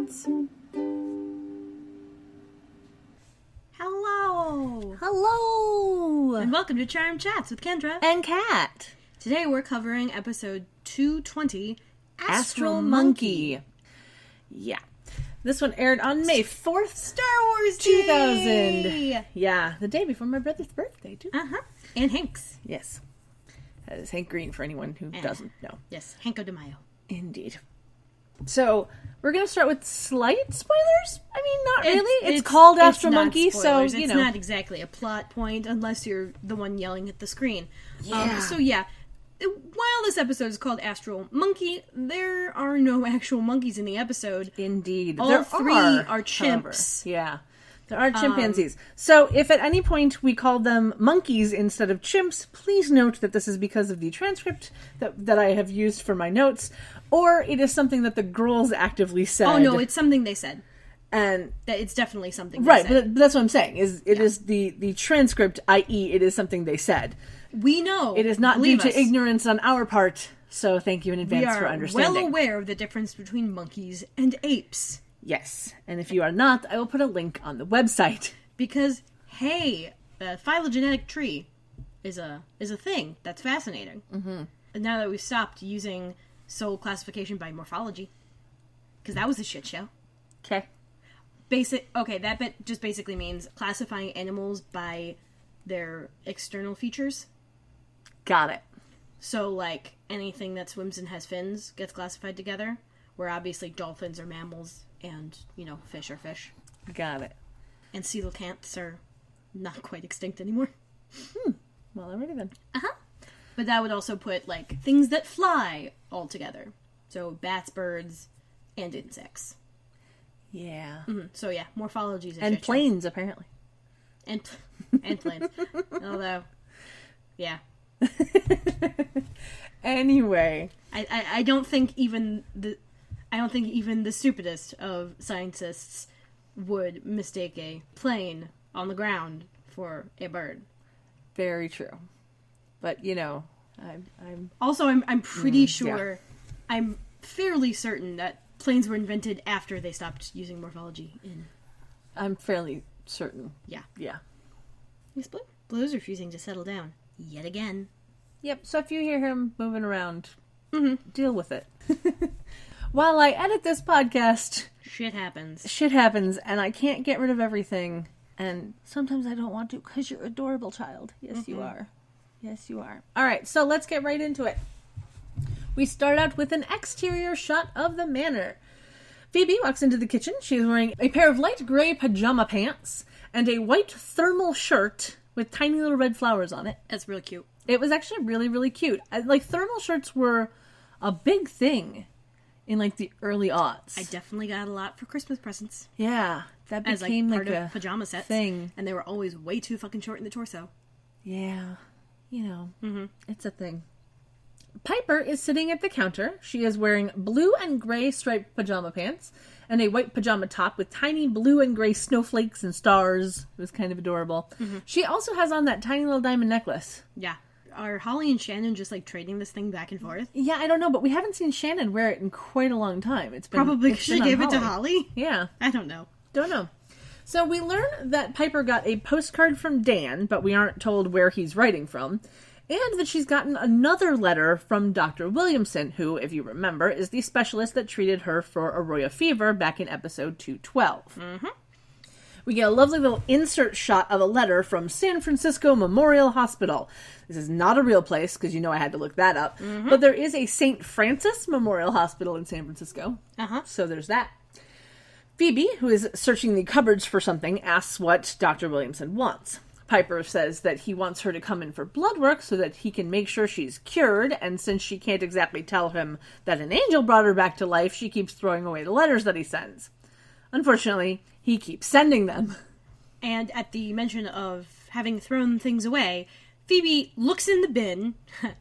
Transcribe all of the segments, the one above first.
chance. Hello! Hello! And welcome to Charm Chats with Kendra And Kat. Today we're covering episode 220, Astral Monkey. Yeah. This one aired on May 4th, Star Wars 2000. Day! Yeah, the day before my brother's birthday, too. Uh-huh. And Hank's. Yes. That is Hank Green for anyone who doesn't know. Yes, Hanko de Mayo. Indeed. So, we're going to start with slight spoilers? I mean, not really. It's called it's Astral not Monkey, spoilers. so, you it's know. It's not exactly a plot point unless you're the one yelling at the screen. Yeah. While this episode is called Astral Monkey, there are no actual monkeys in the episode. Indeed. All there three are chimps. However. Yeah. There are chimpanzees. So if at any point we call them monkeys instead of chimps, please note that this is because of the transcript that I have used for my notes, or it is something that the girls actively said. Oh, no, it's something they said. And that it's definitely something they right, said. but that's what I'm saying. Is the transcript, i.e. it is something they said. We know. It is not due to us. ignorance on our part, so thank you in advance for understanding. We are well aware of the difference between monkeys and apes. Yes, and if you are not, I will put a link on the website. Because, hey, the phylogenetic tree is a thing that's fascinating. Mm-hmm. And now that we've stopped using soul classification by morphology, because that was a shit show. Okay. That bit just basically means classifying animals by their external features. Got it. So, like, anything that swims and has fins gets classified together, where obviously dolphins are mammals and, fish are fish. Got it. And coelacanths are not quite extinct anymore. Well, alrighty then. Uh-huh. But that would also put, like, things that fly all together. So, bats, birds, and insects. Yeah. Mm-hmm. So, yeah, morphology is a And shit planes, apparently. show. And planes. Although, yeah. Anyway. I don't think even the stupidest of scientists would mistake a plane on the ground for a bird. Very true. But, I'm Also, I'm pretty sure, yeah. I'm fairly certain that planes were invented after they stopped using morphology in... I'm fairly certain. Yeah. Yeah. Yes, Blue's refusing to settle down. Yet again. Yep, so if you hear him moving around, deal with it. While I edit this podcast... Shit happens, and I can't get rid of everything. And sometimes I don't want to, because you're adorable, child. Yes, you are. Yes, you are. Alright, so let's get right into it. We start out with an exterior shot of the manor. Phoebe walks into the kitchen. She is wearing a pair of light gray pajama pants and a white thermal shirt with tiny little red flowers on it. That's really cute. It was actually really, really cute. Thermal shirts were a big thing in, the early aughts. I definitely got a lot for Christmas presents. Yeah, that became, part a of pajama sets. Thing. And they were always way too fucking short in the torso. Yeah, it's a thing. Piper is sitting at the counter. She is wearing blue and gray striped pajama pants and a white pajama top with tiny blue and gray snowflakes and stars. It was kind of adorable. Mm-hmm. She also has on that tiny little diamond necklace. Yeah. Are Holly and Shannon just, trading this thing back and forth? Yeah, I don't know, but we haven't seen Shannon wear it in quite a long time. It's been probably because she gave it to Holly? Yeah. I don't know. Don't know. So we learn that Piper got a postcard from Dan, but we aren't told where he's writing from, and that she's gotten another letter from Dr. Williamson, who, if you remember, is the specialist that treated her for Arroyo fever back in episode 212. Mm-hmm. We get a lovely little insert shot of a letter from San Francisco Memorial Hospital. This is not a real place, because I had to look that up, but there is a St. Francis Memorial Hospital in San Francisco, so there's that. Phoebe, who is searching the cupboards for something, asks what Dr. Williamson wants. Piper says that he wants her to come in for blood work so that he can make sure she's cured, and since she can't exactly tell him that an angel brought her back to life, she keeps throwing away the letters that he sends. Unfortunately, he keeps sending them. And at the mention of having thrown things away, Phoebe looks in the bin,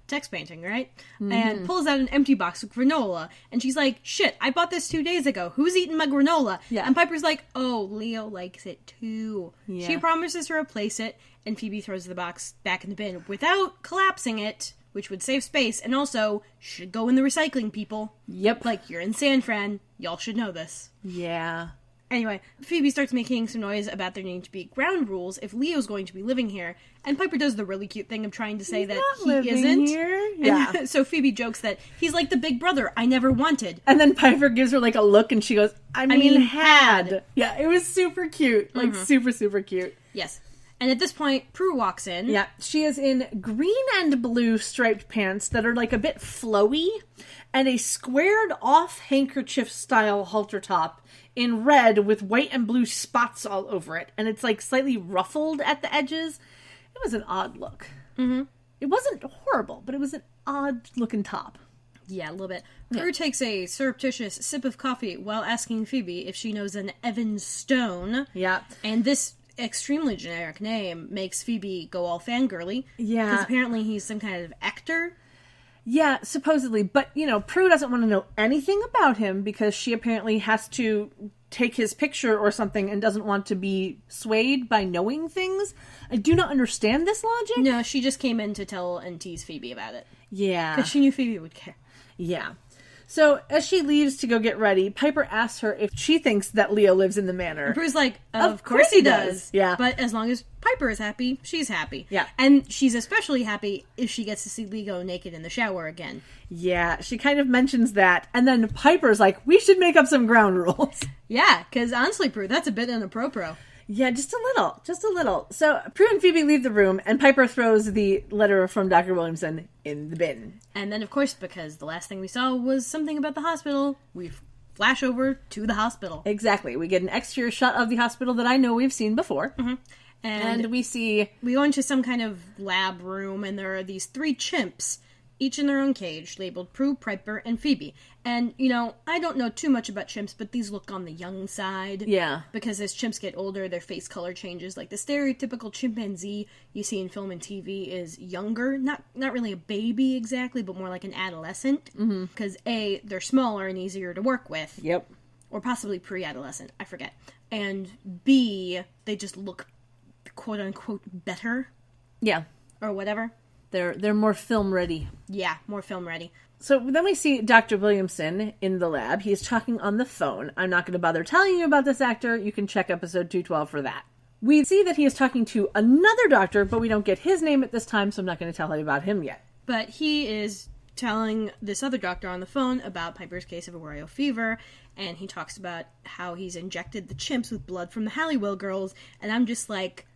text painting, right? And pulls out an empty box of granola. And she's like, shit, I bought this 2 days ago. Who's eating my granola? Yeah. And Piper's like, oh, Leo likes it too. Yeah. She promises to replace it, and Phoebe throws the box back in the bin without collapsing it, which would save space, and also should go in the recycling, people. Yep. You're in San Fran. Y'all should know this. Yeah. Anyway, Phoebe starts making some noise about there needing to be ground rules if Leo's going to be living here, and Piper does the really cute thing of trying to say He's that not he living isn't. here. Yeah. And so Phoebe jokes that he's like the big brother I never wanted. And then Piper gives her like a look and she goes, I mean had. Yeah, it was super cute. Like super, super cute. Yes. And at this point, Prue walks in. Yeah, she is in green and blue striped pants that are like a bit flowy and a squared off handkerchief style halter top in red with white and blue spots all over it. And it's like slightly ruffled at the edges. It was an odd look. Mm-hmm. It wasn't horrible, but it was an odd looking top. Yeah, a little bit. Prue takes a surreptitious sip of coffee while asking Phoebe if she knows an Evan Stone. Yeah. And this extremely generic name makes Phoebe go all fangirly. Yeah. Because apparently he's some kind of actor. Yeah, supposedly. But, you know, Prue doesn't want to know anything about him because she apparently has to take his picture or something and doesn't want to be swayed by knowing things. I do not understand this logic. No, she just came in to tell and tease Phoebe about it. Yeah. Because she knew Phoebe would care. Yeah. So, as she leaves to go get ready, Piper asks her if she thinks that Leo lives in the manor. And Prue's like, of course he does. Yeah. But as long as Piper is happy, she's happy. Yeah. And she's especially happy if she gets to see Leo naked in the shower again. Yeah, she kind of mentions that. And then Piper's like, we should make up some ground rules. Yeah, because honestly, Prue, that's a bit inappropriate. Yeah, just a little. Just a little. So, Prue and Phoebe leave the room, and Piper throws the letter from Dr. Williamson in the bin. And then, of course, because the last thing we saw was something about the hospital, we flash over to the hospital. Exactly. We get an exterior shot of the hospital that I know we've seen before. Mm-hmm. And we see... We go into some kind of lab room, and there are these 3 chimps, each in their own cage, labeled Prue, Piper, and Phoebe. And, you know, I don't know too much about chimps, but these look on the young side. Yeah. Because as chimps get older, their face color changes. Like, the stereotypical chimpanzee you see in film and TV is younger. Not really a baby exactly, but more like an adolescent. Because, A, they're smaller and easier to work with. Yep. Or possibly pre-adolescent. I forget. And B, they just look, quote-unquote, better. Yeah. Or whatever. They're more film ready. Yeah, more film ready. So then we see Dr. Williamson in the lab. He's talking on the phone. I'm not going to bother telling you about this actor. You can check episode 212 for that. We see that he is talking to another doctor, but we don't get his name at this time, so I'm not going to tell you about him yet. But he is telling this other doctor on the phone about Piper's case of arroyo fever, and he talks about how he's injected the chimps with blood from the Halliwell girls, and I'm just like...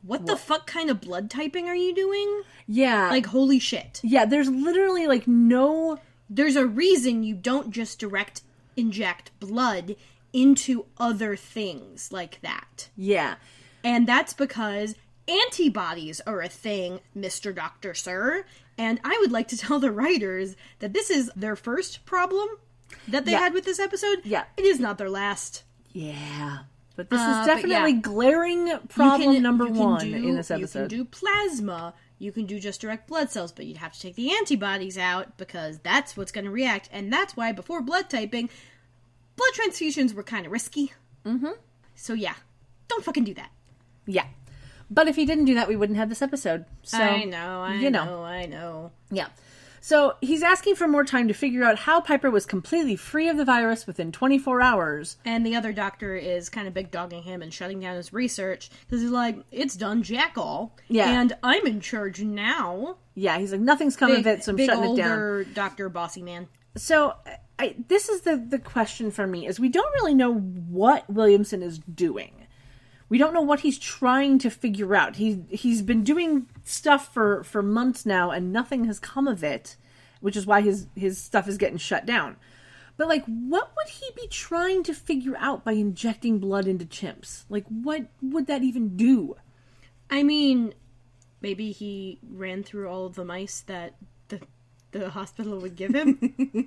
What the fuck kind of blood typing are you doing? Yeah. Like, holy shit. Yeah, there's literally, like, no... There's a reason you don't just direct inject blood into other things like that. Yeah. And that's because antibodies are a thing, Mr. Doctor Sir. And I would like to tell the writers that this is their first problem that they had with this episode. Yeah. It is not their last. Yeah. But this is definitely glaring number one in this episode. You can do plasma. You can do just direct blood cells, but you'd have to take the antibodies out because that's what's going to react. And that's why before blood typing, blood transfusions were kind of risky. Mm-hmm. So yeah, don't fucking do that. Yeah. But if he didn't do that, we wouldn't have this episode. So I know. Yeah. So he's asking for more time to figure out how Piper was completely free of the virus within 24 hours. And the other doctor is kind of big dogging him and shutting down his research because he's like, it's done jack all. Yeah. And I'm in charge now. Yeah, he's like, nothing's come of it, so I'm shutting it down. Older doctor, bossy man. So this is the question for me, is we don't really know what Williamson is doing. We don't know what he's trying to figure out. He's been doing stuff for months now, and nothing has come of it, which is why his stuff is getting shut down. But, like, what would he be trying to figure out by injecting blood into chimps? Like, what would that even do? I mean, maybe he ran through all of the mice that the hospital would give him.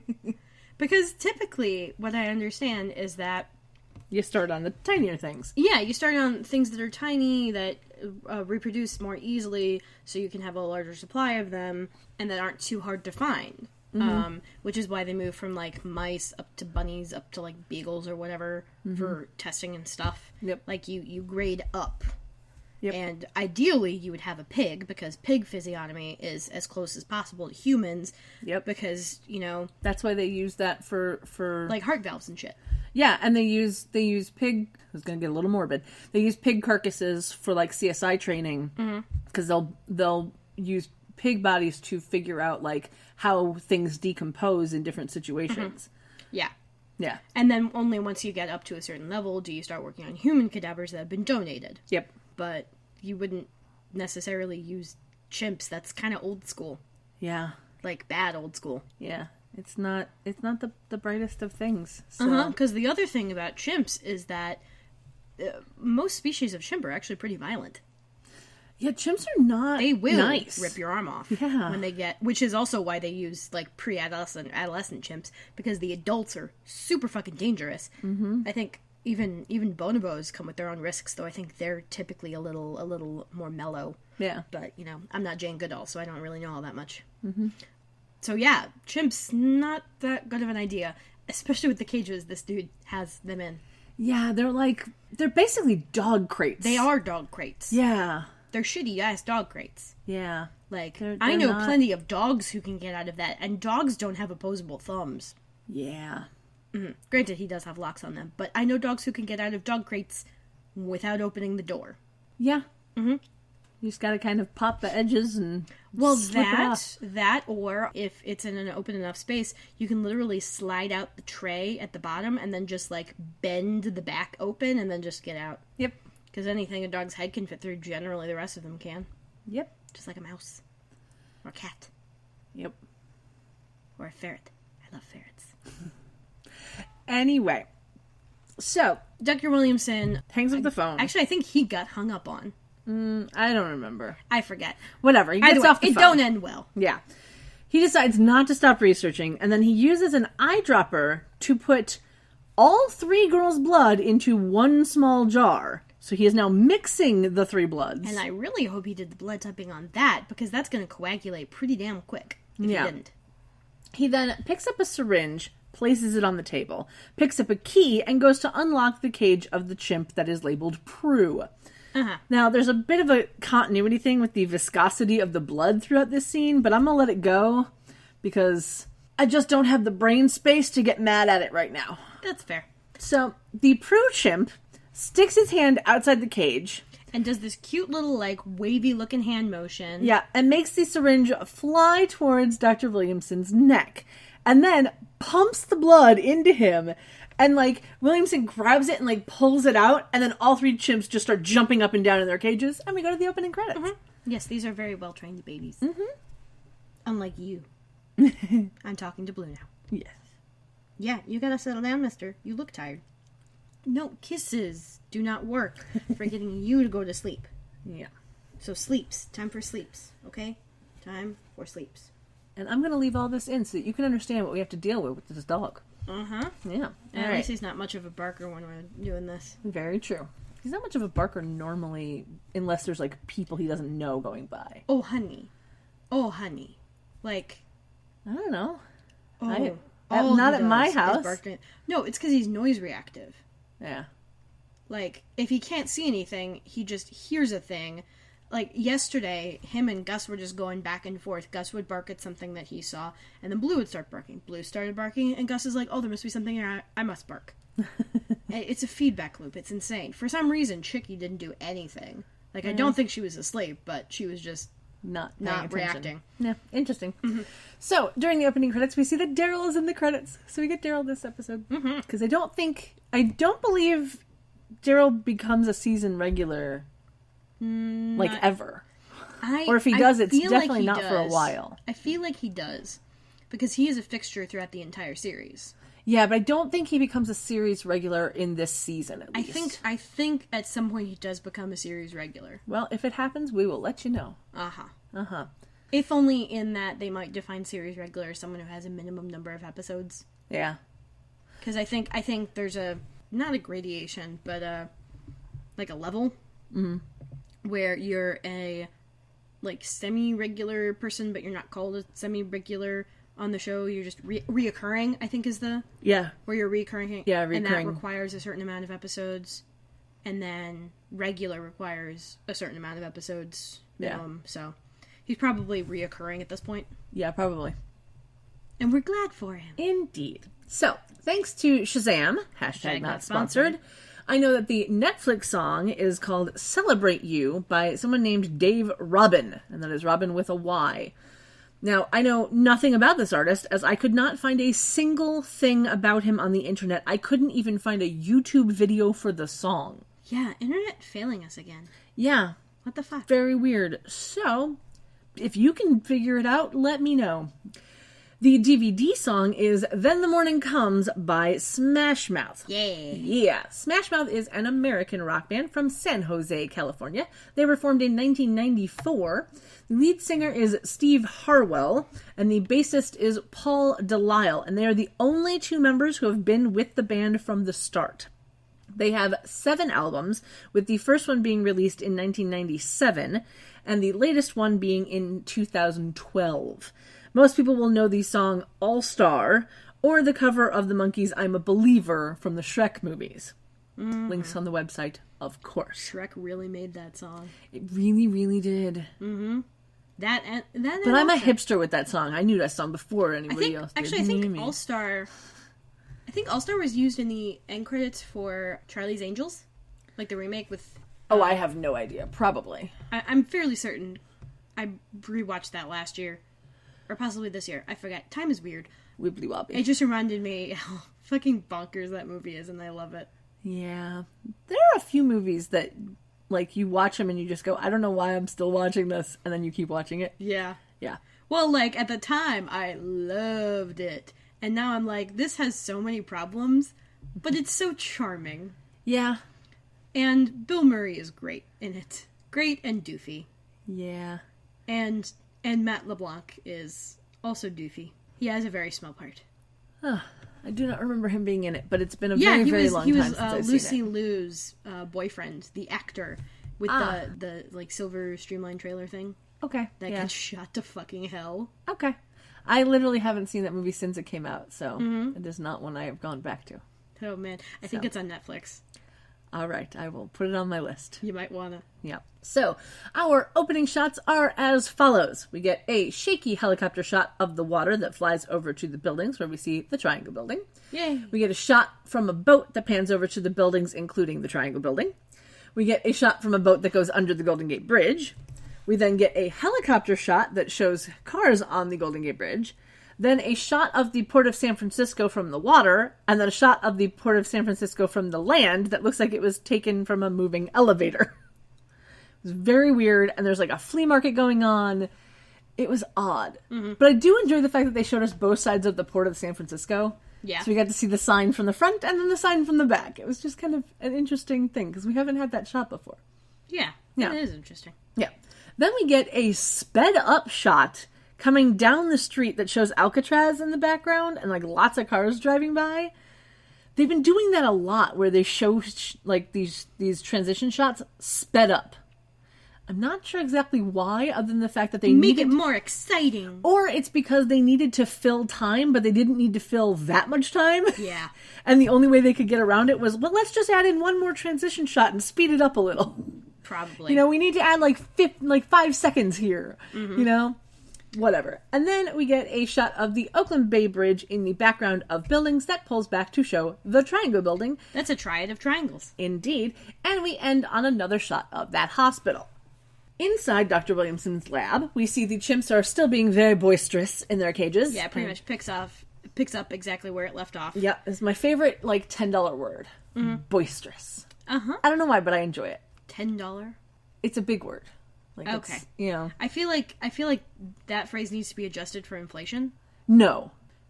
Because typically, what I understand is that you start on the tinier things. Yeah, you start on things that are tiny, that reproduce more easily, so you can have a larger supply of them, and that aren't too hard to find. Mm-hmm. Which is why they move from, like, mice up to bunnies, up to, like, beagles or whatever, for testing and stuff. Yep. Like, you grade up. Yep. And ideally, you would have a pig, because pig physiognomy is as close as possible to humans. Yep. Because, That's why they use that for like heart valves and shit. Yeah, and they use pig. I was gonna get a little morbid. They use pig carcasses for like CSI training because they'll use pig bodies to figure out like how things decompose in different situations. Yeah. Yeah. And then only once you get up to a certain level do you start working on human cadavers that have been donated. Yep. But you wouldn't necessarily use chimps. That's kind of old school. Yeah. Like bad old school. Yeah. It's not the brightest of things. So. Because the other thing about chimps is that most species of chimp are actually pretty violent. Yeah, chimps are not They will nice. rip your arm off Yeah. when they get... Which is also why they use, like, adolescent chimps, because the adults are super fucking dangerous. Mm-hmm. I think even bonobos come with their own risks, though I think they're typically a little more mellow. Yeah. But, I'm not Jane Goodall, so I don't really know all that much. Mm-hmm. So, yeah, chimps, not that good of an idea, especially with the cages this dude has them in. Yeah, they're basically dog crates. They are dog crates. Yeah. They're shitty-ass dog crates. Yeah. Like, They're I know not... plenty of dogs who can get out of that, and dogs don't have opposable thumbs. Yeah. Mm-hmm. Granted, he does have locks on them, but I know dogs who can get out of dog crates without opening the door. Yeah. Mm-hmm. You just gotta kind of pop the edges and that, or if it's in an open enough space, you can literally slide out the tray at the bottom and then just, like, bend the back open and then just get out. Yep. Because anything a dog's head can fit through, generally the rest of them can. Yep. Just like a mouse. Or a cat. Yep. Or a ferret. I love ferrets. Anyway. So. Dr. Williamson hangs up the phone. Actually, I think he got hung up on. I don't remember. I forget. Whatever. He gets off the phone. It don't end well. Yeah. He decides not to stop researching, and then he uses an eyedropper to put all 3 girls' blood into one small jar. So he is now mixing the 3 bloods. And I really hope he did the blood typing on that, because that's going to coagulate pretty damn quick if he didn't. He then picks up a syringe, places it on the table, picks up a key, and goes to unlock the cage of the chimp that is labeled Prue. Now, there's a bit of a continuity thing with the viscosity of the blood throughout this scene, but I'm going to let it go because I just don't have the brain space to get mad at it right now. That's fair. So, the Prue chimp sticks his hand outside the cage. And does this cute little, like, wavy-looking hand motion. Yeah, and makes the syringe fly towards Dr. Williamson's neck. And then pumps the blood into him. And, like, Williamson grabs it and, like, pulls it out. And then all 3 chimps just start jumping up and down in their cages. And we go to the opening credits. Mm-hmm. Yes, these are very well-trained babies. Mm-hmm. Unlike you. I'm talking to Blue now. Yes. Yeah, you gotta settle down, mister. You look tired. No, kisses do not work for getting you to go to sleep. Yeah. So sleeps. Time for sleeps. Okay? Time for sleeps. And I'm going to leave all this in so that you can understand what we have to deal with this dog. Uh-huh. Yeah. At least he's not much of a barker when we're doing this. Very true. He's not much of a barker normally, unless there's, like, people he doesn't know going by. Oh, honey. Oh, honey. Like... I don't know. Oh. Not at my house. No, it's because he's noise reactive. Yeah. Like, if he can't see anything, he just hears a thing. Like, yesterday, him and Gus were just going back and forth. Gus would bark at something that he saw, and then Blue would start barking. Blue started barking, and Gus is like, oh, there must be something here. I must bark. It's a feedback loop. It's insane. For some reason, Chicky didn't do anything. Like, I don't think she was asleep, but she was just not reacting. Yeah, interesting. Mm-hmm. So, during the opening credits, we see that Daryl is in the credits. So we get Daryl this episode. Because I don't believe Daryl becomes a season regular... like ever. Or if he does, it's definitely not for a while. I feel like he does. Because he is a fixture throughout the entire series. Yeah, but I don't think he becomes a series regular in this season, at least. I think at some point he does become a series regular. Well, if it happens, we will let you know. Uh-huh. Uh-huh. If only in that they might define series regular as someone who has a minimum number of episodes. Yeah. Because I think there's not a gradation, but like a level. Mm-hmm. Where you're a, like, semi-regular person, but you're not called a semi-regular on the show. You're just reoccurring, I think is the... Yeah. Where you're reoccurring. Yeah, reoccurring. And that requires a certain amount of episodes. And then regular requires a certain amount of episodes Yeah. minimum, so he's probably reoccurring at this point. Yeah, probably. And we're glad for him. Indeed. So, thanks to Shazam, hashtag not not sponsored, sponsored. I know that the Netflix song is called Celebrate You by someone named Dave Robin, and that is Robin with a Y. Now, I know nothing about this artist, as I could not find a single thing about him on the internet. I couldn't even find a YouTube video for the song. Yeah, internet failing us again. Yeah, What the fuck? very weird. So, if you can figure it out, let me know. The DVD song is Then the Morning Comes by Smash Mouth. Yeah. Yeah, Smash Mouth is an American rock band from San Jose, California. They were formed in 1994. The lead singer is Steve Harwell, and the bassist is Paul Delisle, and they are the only two members who have been with the band from the start. They have 7 albums, with the first one being released in 1997, and the latest one being in 2012. Most people will know the song All Star, or the cover of the Monkees' I'm a Believer from the Shrek movies. Links on the website, of course. Shrek really made that song. It really, really did. That But I'm a hipster with that song. I knew that song before anybody else did. I think All Star was used in the end credits for Charlie's Angels, like the remake with. Oh, I have no idea. Probably. I'm fairly certain. I rewatched that last year, or possibly this year. I forget. Time is weird. Wibbly wobbly. It just reminded me how fucking bonkers that movie is, and I love it. Yeah. There are a few movies that, like, you watch them and you just go, I don't know why I'm still watching this, and then you keep watching it. Yeah. Yeah. Well, like, at the time, I loved it. And now I'm like, this has so many problems, but it's so charming. Yeah. And Bill Murray is great in it. Great and doofy. Yeah. And Matt LeBlanc is also doofy. He has a very small part. Oh, I do not remember him being in it, but it's been a very, very long time since I've Lucy seen it. Liu's boyfriend, the actor, with the like silver streamline trailer thing. Okay. That gets shot to fucking hell. Okay. I literally haven't seen that movie since it came out, so it is not one I have gone back to. Oh man, I think it's on Netflix. All right, I will put it on my list. You might wanna. Yeah. So, our opening shots are as follows. We get a shaky helicopter shot of the water that flies over to the buildings where we see the Triangle Building. Yay. We get a shot from a boat that pans over to the buildings, including the Triangle Building. We get a shot from a boat that goes under the Golden Gate Bridge. We then get a helicopter shot that shows cars on the Golden Gate Bridge. Then a shot of the Port of San Francisco from the water, and then a shot of the Port of San Francisco from the land that looks like it was taken from a moving elevator. It was very weird, and there's like a flea market going on. It was odd. Mm-hmm. But I do enjoy the fact that they showed us both sides of the Port of San Francisco. Yeah. So we got to see the sign from the front and then the sign from the back. It was just kind of an interesting thing, because we haven't had that shot before. Yeah. Yeah. It is interesting. Yeah. Then we get a sped up shot coming down the street that shows Alcatraz in the background and like lots of cars driving by. They've been doing that a lot where they show like these transition shots sped up. I'm not sure exactly why, other than the fact that they make it more exciting. Or it's because they needed to fill time, but they didn't need to fill that much time. Yeah. And the only way they could get around it was, well, let's just add in one more transition shot and speed it up a little. Probably. You know, we need to add like 5 seconds here. Mm-hmm. You know? Whatever. And then we get a shot of the Oakland Bay Bridge in the background of buildings that pulls back to show the Triangle Building. That's a triad of triangles. Indeed. And we end on another shot of that hospital. Inside Dr. Williamson's lab, we see the chimps are still being very boisterous in their cages. Yeah, pretty much picks up exactly where it left off. Yeah, it's my favorite, like, $10 word. Mm-hmm. Boisterous. Uh-huh. I don't know why, but I enjoy it. $10? It's a big word. Like, okay. It's, you know. I feel like that phrase needs to be adjusted for inflation. No.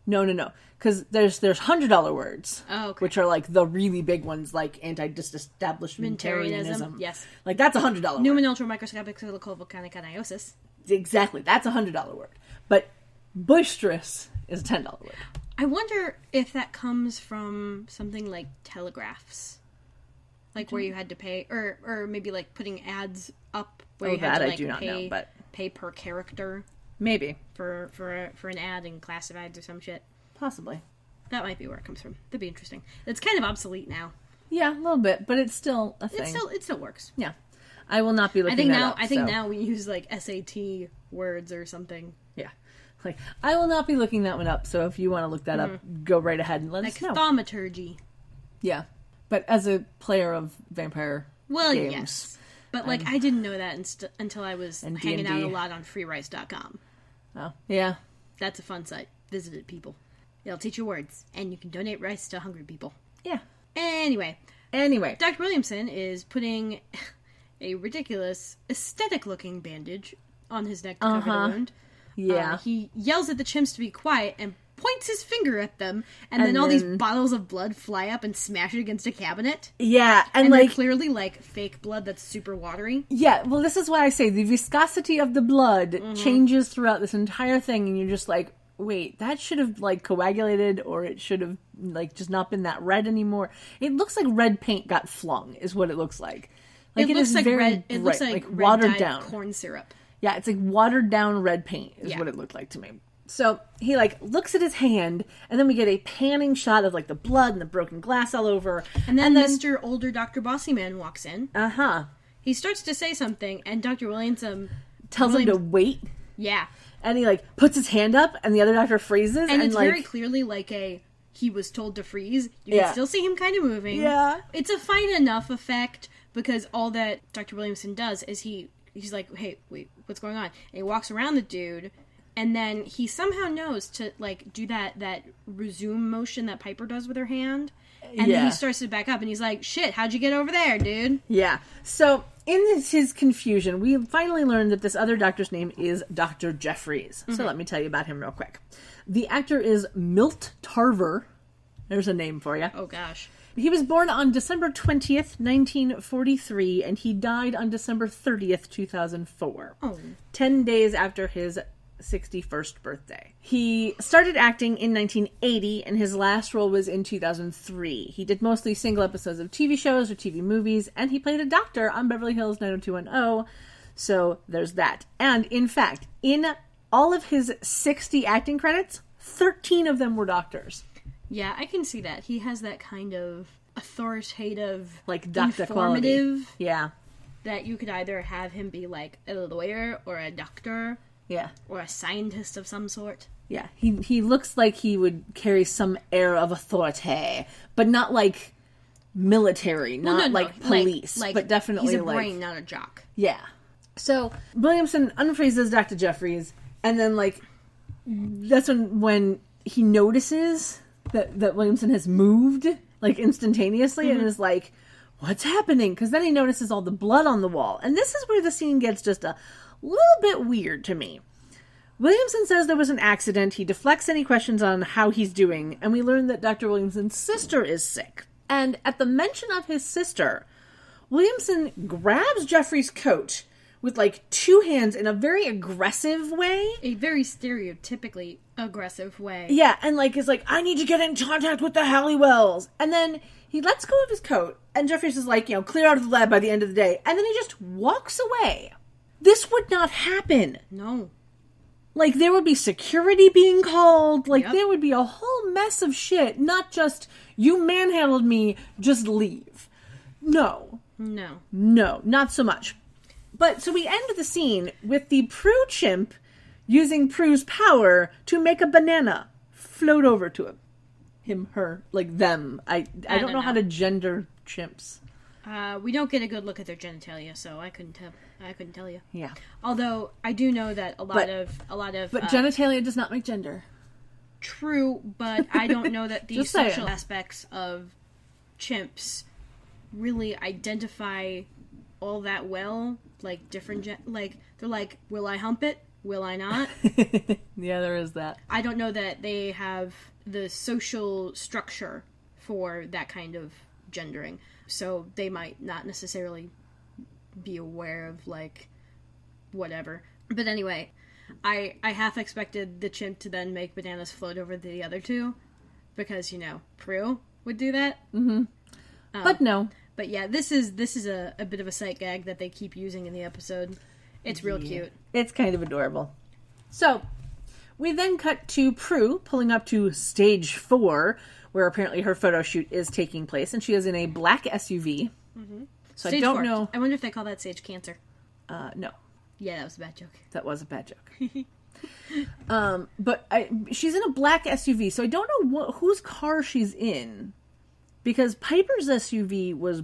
Because there's $100 words, which are like the really big ones, like anti-disestablishmentarianism. Yes, like that's $100. New and ultra microscopic silicovolcanic iosis. Exactly, that's $100 word. But boisterous is a $10 word. I wonder if that comes from something like telegraphs, like where you had to pay, or maybe like putting ads up where you had to like I do not know, but pay per character. Maybe for an ad in classifieds or some shit. Possibly. That might be where it comes from. That'd be interesting. It's kind of obsolete now. Yeah, a little bit, but it's still a thing. It still works. Yeah. I will not be looking that up. I think now we use like SAT words or something. Yeah. Like, I will not be looking that one up, so if you want to look that up, go right ahead and let us know. Thaumaturgy. Yeah. But as a player of vampire games... yes. But, like, I didn't know that until I was hanging D&D. out a lot on freerice.com. Oh, yeah. That's a fun site. Visit it, people. It'll teach you words, and you can donate rice to hungry people. Yeah. Anyway. Dr. Williamson is putting a ridiculous, aesthetic-looking bandage on his neck to cover the wound. Yeah. He yells at the chimps to be quiet and points his finger at them, and then all these bottles of blood fly up and smash it against a cabinet. Yeah, and they're like... clearly, like, fake blood that's super watery. Yeah, well, this is why I say the viscosity of the blood changes throughout this entire thing, and you're just like, wait, that should have, like, coagulated, or it should have, like, just not been that red anymore. It looks like red paint got flung, is what it looks like. Like, it looks like very red. It looks bright, like watered red-dyed down corn syrup. Yeah, it's like watered down red paint is what it looked like to me. So he like looks at his hand, and then we get a panning shot of like the blood and the broken glass all over. And then Mr. Older Dr. Bossyman walks in. He starts to say something, and Dr. Williamson tells him to wait. Yeah. And he like puts his hand up, and the other doctor freezes. And it's like, very clearly like he was told to freeze. You can still see him kind of moving. Yeah. It's a fine enough effect because all that Dr. Williamson does is he's like, hey, wait, what's going on? And he walks around the dude, and then he somehow knows to, like, do that resume motion that Piper does with her hand. And then he starts to back up, and he's like, shit, how'd you get over there, dude? Yeah. So, in his confusion, we finally learned that this other doctor's name is Dr. Jeffries. So let me tell you about him real quick. The actor is Milt Tarver. There's a name for you. Oh, gosh. He was born on December 20th, 1943, and he died on December 30th, 2004. 10 days after his 61st birthday. He started acting in 1980, and his last role was in 2003. He did mostly single episodes of TV shows or TV movies, and he played a doctor on Beverly Hills 90210. So there's that. And in fact, in all of his 60 acting credits, 13 of them were doctors. Yeah, I can see that. He has that kind of authoritative, like doctor informative. Quality. Yeah. That you could either have him be like a lawyer or a doctor. Yeah. Or a scientist of some sort. Yeah. He looks like he would carry some air of authority, but not like military, not like police, but definitely he's a like... brain, not a jock. Yeah. So, Williamson unfreezes Dr. Jeffries, and then, like, that's when he notices that Williamson has moved, like, instantaneously, and is like, what's happening? Because then he notices all the blood on the wall. And this is where the scene gets just a little bit weird to me. Williamson says there was an accident. He deflects any questions on how he's doing, and we learn that Dr. Williamson's sister is sick. And at the mention of his sister, Williamson grabs Jeffrey's coat with, like, two hands in a very aggressive way. A very stereotypically aggressive way. Yeah, and, like, is like, I need to get in contact with the Halliwells. And then he lets go of his coat, and Jeffries is like, clear out of the lab by the end of the day. And then he just walks away. This would not happen. No. Like, there would be security being called. Like, there would be a whole mess of shit. Not just, you manhandled me, just leave. No. No. No, not so much. But, so we end the scene with the Prue chimp using Prue's power to make a banana float over to him. Him, her, like them. I don't know how to gender chimps. We don't get a good look at their genitalia, so I couldn't tell you. Yeah. Although I do know that a lot of. But genitalia does not make gender. True, but I don't know that the Just social saying. aspects of chimps really identify all that well. Like different, like they're like, will I hump it? Will I not? Yeah, there is that. I don't know that they have the social structure for that kind of gendering. So they might not necessarily be aware of, like, whatever. But anyway, I half expected the chimp to then make bananas float over the other two. Because, Prue would do that. Mm-hmm. But no. But yeah, this is a bit of a sight gag that they keep using in the episode. It's real cute. It's kind of adorable. So, we then cut to Prue pulling up to stage 4, where apparently her photo shoot is taking place, and she is in a black SUV. Mm-hmm. So Stage I don't 4. know. I wonder if they call that stage cancer. No. Yeah, that was a bad joke. That was a bad joke. But she's in a black SUV, so I don't know whose car she's in. Because Piper's SUV was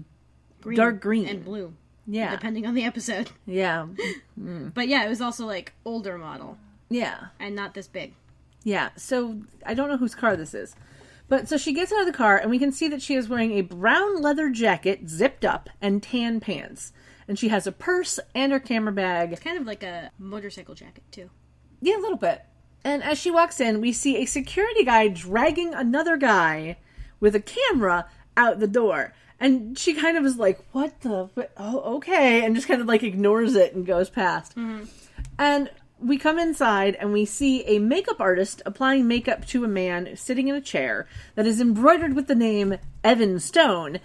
dark green. And blue. Yeah. Depending on the episode. Yeah. But yeah, it was also like older model. Yeah. And not this big. Yeah. So I don't know whose car this is. But so she gets out of the car, and we can see that she is wearing a brown leather jacket, zipped up, and tan pants. And she has a purse and her camera bag. It's kind of like a motorcycle jacket, too. Yeah, a little bit. And as she walks in, we see a security guy dragging another guy with a camera out the door. And she kind of is like, what the... Oh, okay. And just kind of like ignores it and goes past. Mm-hmm. And we come inside and we see a makeup artist applying makeup to a man sitting in a chair that is embroidered with the name Evan Stone.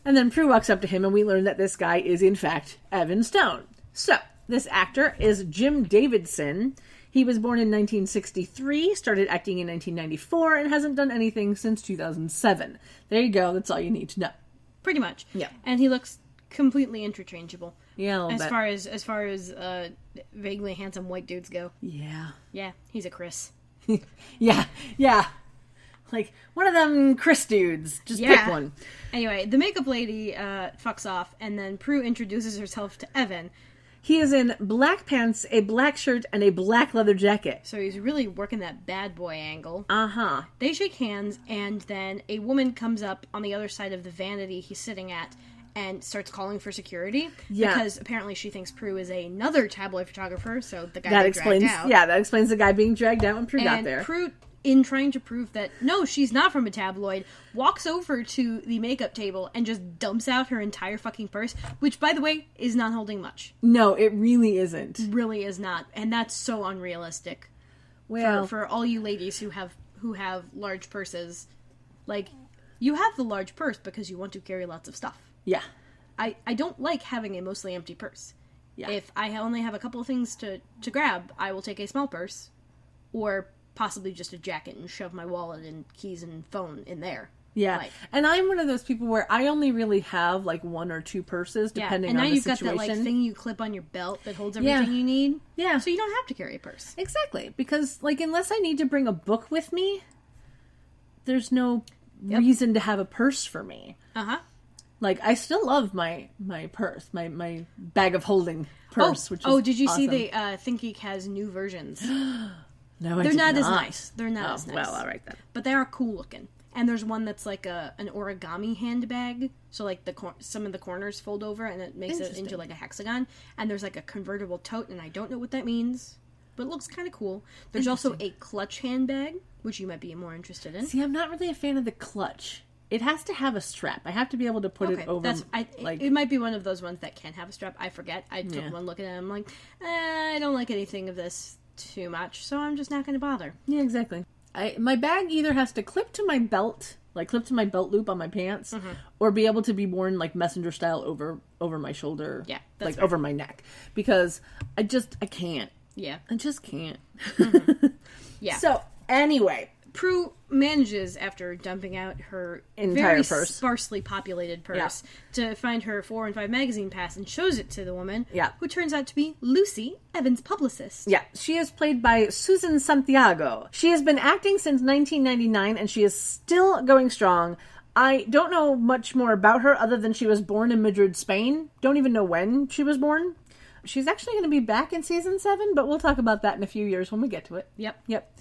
And then Prue walks up to him and we learn that this guy is in fact Evan Stone. So, this actor is Jim Davidson. He was born in 1963, started acting in 1994, and hasn't done anything since 2007. There you go, that's all you need to know. Pretty much. Yeah. And he looks completely interchangeable. Yeah, a little bit. As far as vaguely handsome white dudes go. Yeah. Yeah, he's a Chris. Yeah. Like, one of them Chris dudes. Just pick one. Anyway, the makeup lady fucks off, and then Prue introduces herself to Evan. He is in black pants, a black shirt, and a black leather jacket. So he's really working that bad boy angle. Uh-huh. They shake hands, and then a woman comes up on the other side of the vanity he's sitting at and starts calling for security. Yeah. Because apparently she thinks Prue is another tabloid photographer, so the guy that got explains, dragged out. Yeah, that explains the guy being dragged out when Prue got there. And Prue, in trying to prove that, no, she's not from a tabloid, walks over to the makeup table and just dumps out her entire fucking purse, which, by the way, is not holding much. No, it really isn't. Really is not. And that's so unrealistic. Well, For all you ladies who have large purses, like, you have the large purse because you want to carry lots of stuff. Yeah. I don't like having a mostly empty purse. Yeah. If I only have a couple of things to grab, I will take a small purse, or possibly just a jacket and shove my wallet and keys and phone in there. Yeah. Like, and I'm one of those people where I only really have like one or two purses depending on the situation. And now you've got that like thing you clip on your belt that holds everything you need. Yeah. So you don't have to carry a purse. Exactly. Because like unless I need to bring a book with me, there's no reason to have a purse for me. Uh-huh. Like I still love my purse, my bag of holding purse, which is did you awesome. see the ThinkGeek has new versions? No, They're not as nice. They're not as nice. Well, all right then. But they are cool looking. And there's one that's like an origami handbag. So like some of the corners fold over and it makes it into like a hexagon. And there's like a convertible tote, and I don't know what that means, but it looks kind of cool. There's also a clutch handbag, which you might be more interested in. See, I'm not really a fan of the clutch. It has to have a strap. I have to be able to put it over. It might be one of those ones that can have a strap. I forget. I took one look at it and I'm like, I don't like anything of this too much, so I'm just not going to bother. Yeah, exactly. My bag either has to clip to my belt, like clip to my belt loop on my pants, or be able to be worn like messenger style over my shoulder, that's like over my neck, because I can't. Yeah, I just can't. Yeah. So anyway, Prue manages, after dumping out her entire very purse, sparsely populated purse, to find her 4 and 5 magazine pass and shows it to the woman, who turns out to be Lucy, Evan's publicist. Yeah, she is played by Susan Santiago. She has been acting since 1999, and she is still going strong. I don't know much more about her other than she was born in Madrid, Spain. Don't even know when she was born. She's actually going to be back in season 7, but we'll talk about that in a few years when we get to it. Yep.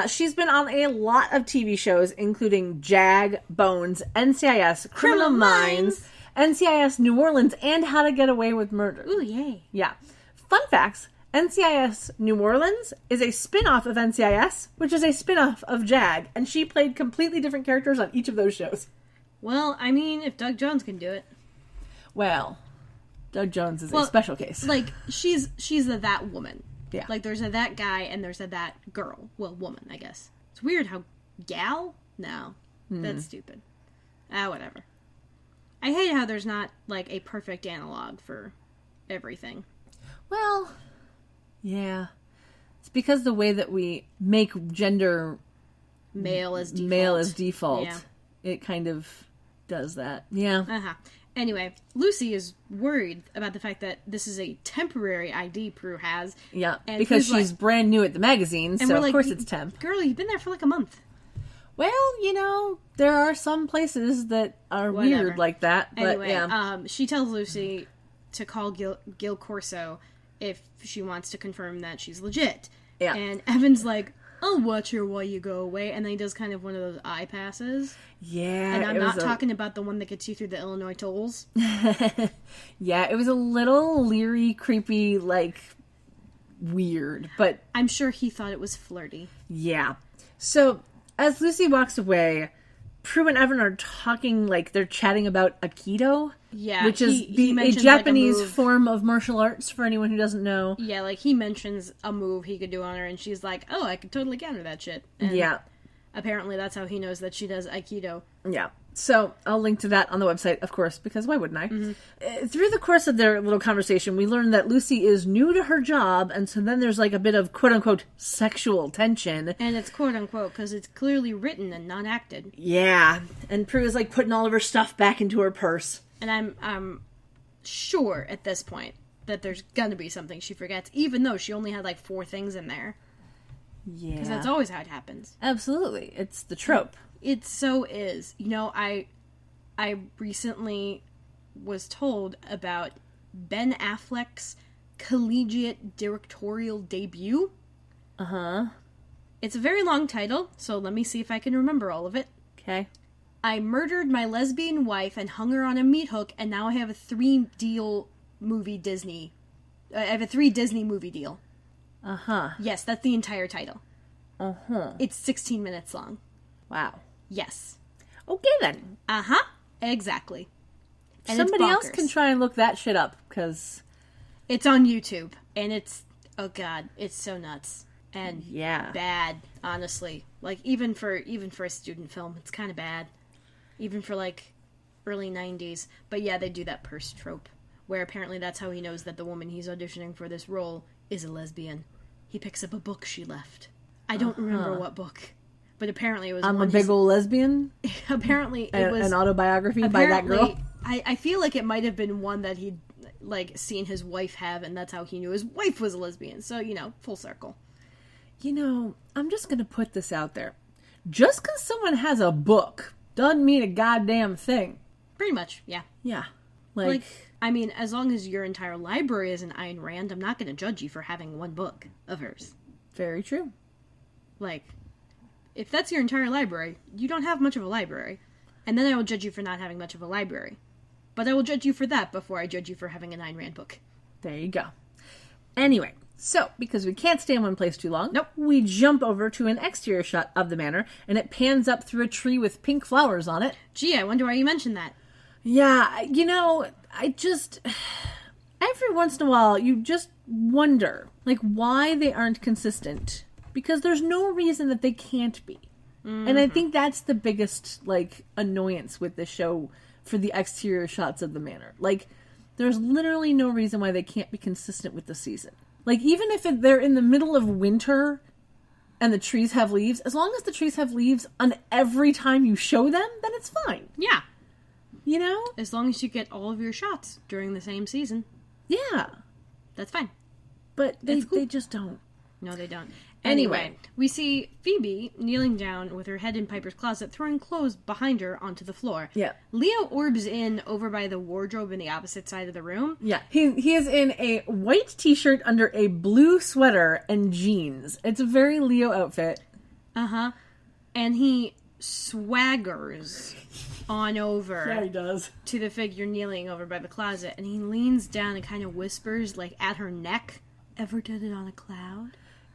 She's been on a lot of TV shows, including JAG, Bones, NCIS, Criminal Minds, NCIS New Orleans, and How to Get Away with Murder. Ooh, yay. Yeah. Fun facts, NCIS New Orleans is a spin-off of NCIS, which is a spin-off of JAG, and she played completely different characters on each of those shows. Well, I mean, if Doug Jones can do it. Well, Doug Jones is a special case. Like, she's that woman. Yeah. Like, there's a that guy and there's a that girl. Well, woman, I guess. It's weird how... Gal? No. That's stupid. Whatever. I hate how there's not, like, a perfect analog for everything. Well, yeah. It's because the way that we make gender male as default. Male as default. Yeah. It kind of does that. Yeah. Uh-huh. Anyway, Lucy is worried about the fact that this is a temporary ID Prue has. Yeah, and because Prue's she's brand new at the magazine, so of course it's temp. Girl, you've been there for like a month. Well, there are some places that are weird like that. But anyway, yeah. She tells Lucy to call Gil Corso if she wants to confirm that she's legit. Yeah. And Evan's like, I'll watch her while you go away. And then he does kind of one of those eye passes. Yeah. And I'm not talking about the one that gets you through the Illinois tolls. Yeah, it was a little leery, creepy, weird. But I'm sure he thought it was flirty. Yeah. So, as Lucy walks away, Prue and Evan are talking, they're chatting about Aikido. Yeah. Which is a Japanese form of martial arts, for anyone who doesn't know. Yeah, he mentions a move he could do on her, and she's like, oh, I could totally counter that shit. And yeah. Apparently that's how he knows that she does Aikido. Yeah. So, I'll link to that on the website, of course, because why wouldn't I? Mm-hmm. Through the course of their little conversation, we learn that Lucy is new to her job, and so then there's a bit of quote-unquote sexual tension. And it's quote-unquote, because it's clearly written and not acted. Yeah. And Prue is putting all of her stuff back into her purse. And I'm sure at this point that there's gonna be something she forgets, even though she only had 4 things in there. Yeah. Because that's always how it happens. Absolutely. It's the trope. It so is. I recently was told about Ben Affleck's collegiate directorial debut. Uh-huh. It's a very long title, so let me see if I can remember all of it. Okay. I murdered my lesbian wife and hung her on a meat hook, and now I have a 3 movie Disney deal. Uh-huh. Yes, that's the entire title. Uh-huh. It's 16 minutes long. Wow. Yes. Okay, then. Uh-huh. Exactly. And somebody else can try and look that shit up, because it's on YouTube, and it's, oh god, it's so nuts. And bad, honestly. Even for a student film, it's kind of bad. Even for, early 90s. But yeah, they do that purse trope, where apparently that's how he knows that the woman he's auditioning for this role is a lesbian. He picks up a book she left. I don't remember what book. But apparently it was I'm a big old lesbian? Apparently it was... An autobiography by that girl? I feel like it might have been one that he'd, seen his wife have, and that's how he knew his wife was a lesbian. So, full circle. I'm just going to put this out there. Just because someone has a book doesn't mean a goddamn thing. Pretty much, yeah. Yeah. As long as your entire library is an Ayn Rand, I'm not going to judge you for having one book of hers. Very true. If that's your entire library, you don't have much of a library. And then I will judge you for not having much of a library. But I will judge you for that before I judge you for having an Ayn Rand book. There you go. Anyway, so, because we can't stay in one place too long, nope, we jump over to an exterior shot of the manor, and it pans up through a tree with pink flowers on it. Gee, I wonder why you mentioned that. Yeah, I just... Every once in a while, you just wonder, why they aren't consistent. Because there's no reason that they can't be. Mm-hmm. And I think that's the biggest, annoyance with the show for the exterior shots of the manor. There's literally no reason why they can't be consistent with the season. Even if they're in the middle of winter and the trees have leaves, as long as the trees have leaves on every time you show them, then it's fine. Yeah. As long as you get all of your shots during the same season. Yeah. That's fine. But they just don't. No, they don't. Anyway, we see Phoebe kneeling down with her head in Piper's closet, throwing clothes behind her onto the floor. Yeah. Leo orbs in over by the wardrobe in the opposite side of the room. Yeah. He is in a white t-shirt under a blue sweater and jeans. It's a very Leo outfit. Uh-huh. And he swaggers on over. Yeah, he does. To the figure kneeling over by the closet, and he leans down and kind of whispers, at her neck, "Ever did it on a cloud?"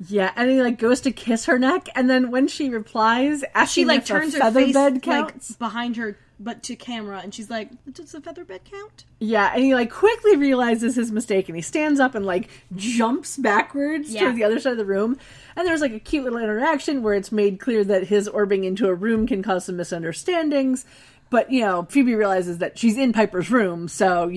Yeah, and he goes to kiss her neck, and then when she replies, she turns her face counts. Behind her, but to camera, and she's like, "Does the feather bed count?" Yeah, and he quickly realizes his mistake, and he stands up and jumps backwards to the other side of the room. And there's a cute little interaction where it's made clear that his orbing into a room can cause some misunderstandings. But Phoebe realizes that she's in Piper's room, so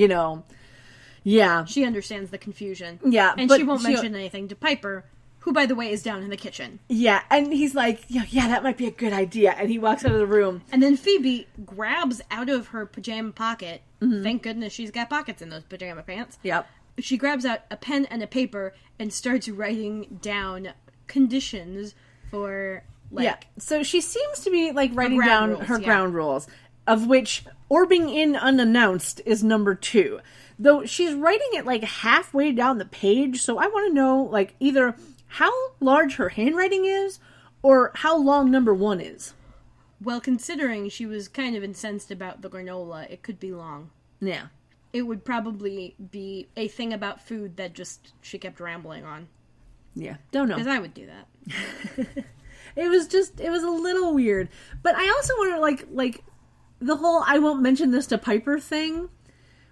yeah, she understands the confusion. Yeah, and she won't mention anything to Piper. who, by the way, is down in the kitchen. Yeah, and he's like, yeah, that might be a good idea. And he walks out of the room. And then Phoebe grabs out of her pajama pocket. Thank goodness she's got pockets in those pajama pants. Yep. She grabs out a pen and a paper and starts writing down conditions for, like... Yeah, so she seems to be, like, writing down rules, her ground rules, of which orbing in unannounced is number 2. Though she's writing it, like, halfway down the page, so I want to know, like, either how large her handwriting is, or how long number 1 is. Well, considering she was kind of incensed about the granola, it could be long. Yeah. It would probably be a thing about food that just she kept rambling on. Yeah, don't know. Because I would do that. It was a little weird. But I also wonder, like, the whole I won't mention this to Piper thing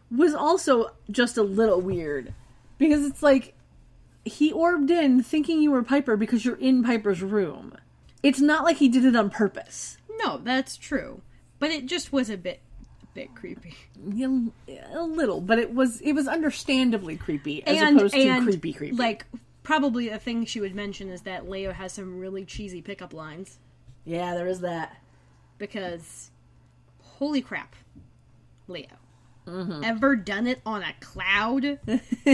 was also just a little weird. Because it's like, he orbed in thinking you were Piper because you're in Piper's room. It's not like he did it on purpose. No, that's true. But it just was a bit creepy. Yeah, a little, but it was understandably creepy as opposed to creepy. Like, probably a thing she would mention is that Leo has some really cheesy pickup lines. Yeah, there is that. Because, holy crap, Leo. Mm-hmm. Ever done it on a cloud?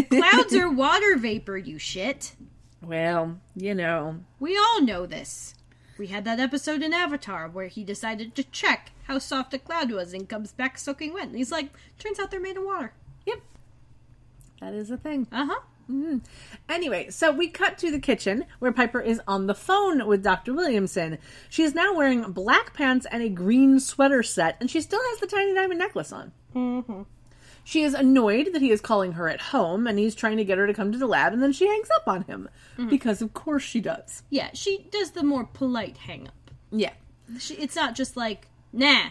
Clouds are water vapor, you shit. Well, you know. We all know this. We had that episode in Avatar where he decided to check how soft a cloud was and comes back soaking wet. And he's like, turns out they're made of water. Yep. That is a thing. Uh-huh. Mm-hmm. Anyway, so we cut to the kitchen where Piper is on the phone with Dr. Williamson. She is now wearing black pants and a green sweater set, and she still has the tiny diamond necklace on. Mm-hmm. She is annoyed that he is calling her at home, and he's trying to get her to come to the lab, and then she hangs up on him. Mm-hmm. Because of course she does. Yeah, she does the more polite hang-up. Yeah. It's not just like, nah,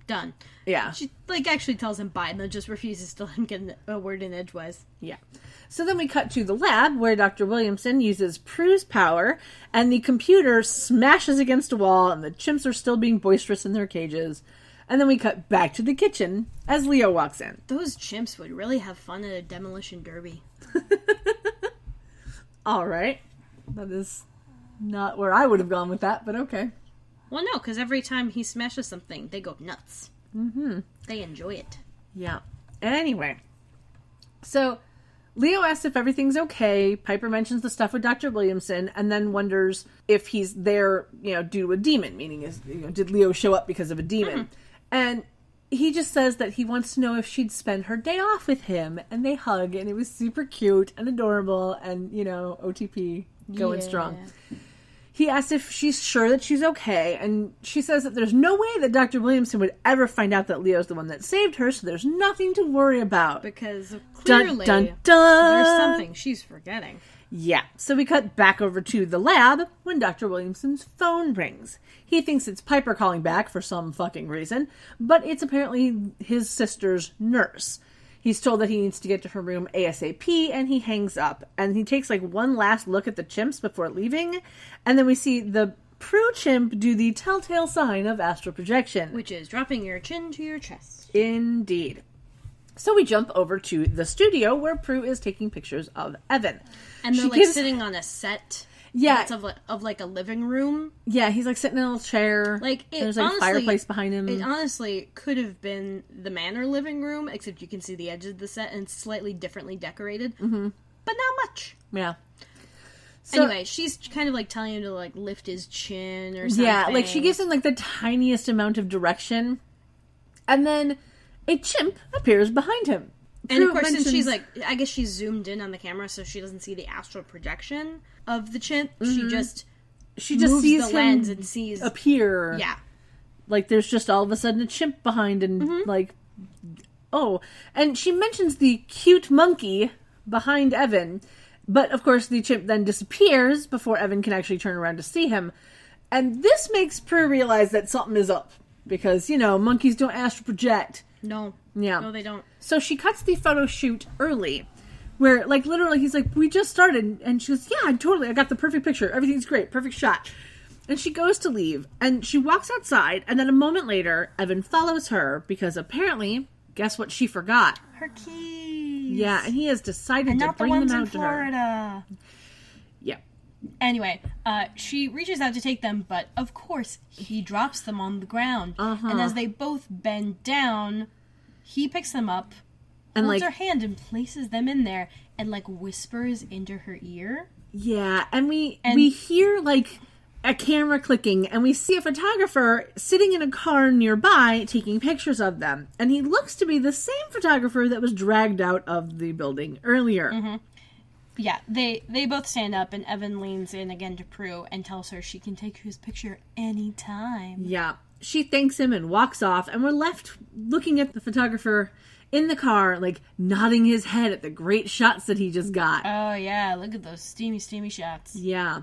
done. Yeah. She, like, actually tells him bye and then just refuses to let him get a word in edgewise. Yeah. So then we cut to the lab where Dr. Williamson uses Prue's power and the computer smashes against a wall and the chimps are still being boisterous in their cages. And then we cut back to the kitchen as Leo walks in. Those chimps would really have fun at a demolition derby. All right. That is not where I would have gone with that, but okay. Well, no, because every time he smashes something, they go nuts. Mm-hmm. They enjoy it. Yeah. Anyway. So Leo asks if everything's okay. Piper mentions the stuff with Dr. Williamson and then wonders if he's there, due to a demon, meaning did Leo show up because of a demon? Mm-hmm. And he just says that he wants to know if she'd spend her day off with him, and they hug, and it was super cute and adorable, and, OTP going strong. He asks if she's sure that she's okay, and she says that there's no way that Dr. Williamson would ever find out that Leo's the one that saved her, so there's nothing to worry about. Because clearly dun, dun, dun. There's something she's forgetting. Yeah, so we cut back over to the lab when Dr. Williamson's phone rings. He thinks it's Piper calling back for some fucking reason, but it's apparently his sister's nurse. He's told that he needs to get to her room ASAP, and he hangs up. And he takes, one last look at the chimps before leaving, and then we see the Prue chimp do the telltale sign of astral projection. Which is dropping your chin to your chest. Indeed. So we jump over to the studio where Prue is taking pictures of Evan. And they're sitting on a set. Yeah. Of a living room. Yeah, he's sitting in a little chair. There's a fireplace behind him. It honestly could have been the manor living room, except you can see the edge of the set and it's slightly differently decorated. Mm-hmm. But not much. Yeah. So, anyway, she's kind of telling him to lift his chin or something. Yeah, she gives him the tiniest amount of direction. And then a chimp appears behind him. And of course, since she's I guess she's zoomed in on the camera so she doesn't see the astral projection of the chimp. Mm-hmm. She just sees the lens and sees appear. Yeah. There's just all of a sudden a chimp behind and mm-hmm. oh. And she mentions the cute monkey behind Evan. But of course the chimp then disappears before Evan can actually turn around to see him. And this makes Prue realize that something is up. Because, monkeys don't astral project. No. Yeah. No, they don't. So she cuts the photo shoot early. Where, literally, he's we just started. And she goes, yeah, totally. I got the perfect picture. Everything's great. Perfect shot. And she goes to leave. And she walks outside. And then a moment later, Evan follows her. Because apparently, guess what she forgot? Her keys. Yeah, and he has decided to bring them out to her. Florida. Yeah. Anyway, she reaches out to take them, but of course he drops them on the ground. And as they both bend down, he picks them up, and holds her hand and places them in there, and like whispers into her ear. Yeah, and we hear like a camera clicking, and we see a photographer sitting in a car nearby taking pictures of them. And he looks to be the same photographer that was dragged out of the building earlier. Mm-hmm. Yeah, they both stand up, and Evan leans in again to Prue and tells her she can take his picture anytime. Yeah, she thanks him and walks off, and we're left looking at the photographer in the car, like, nodding his head at the great shots that he just got. Oh, yeah, look at those steamy shots. Yeah.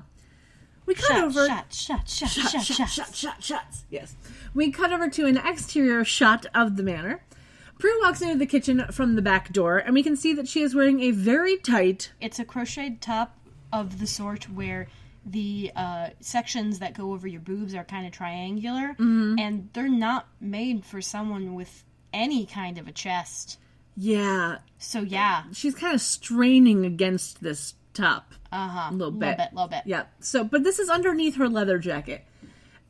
We cut over... Shots. Yes. We cut over to an exterior shot of the manor. Prue walks into the kitchen from the back door, and we can see that she is wearing a very tight... It's a crocheted top of the sort where the sections that go over your boobs are kind of triangular, and they're not made for someone with any kind of a chest. Yeah. So, yeah. She's kind of straining against this top. Uh-huh. A little bit. Little bit. Yeah. So, but this is underneath her leather jacket.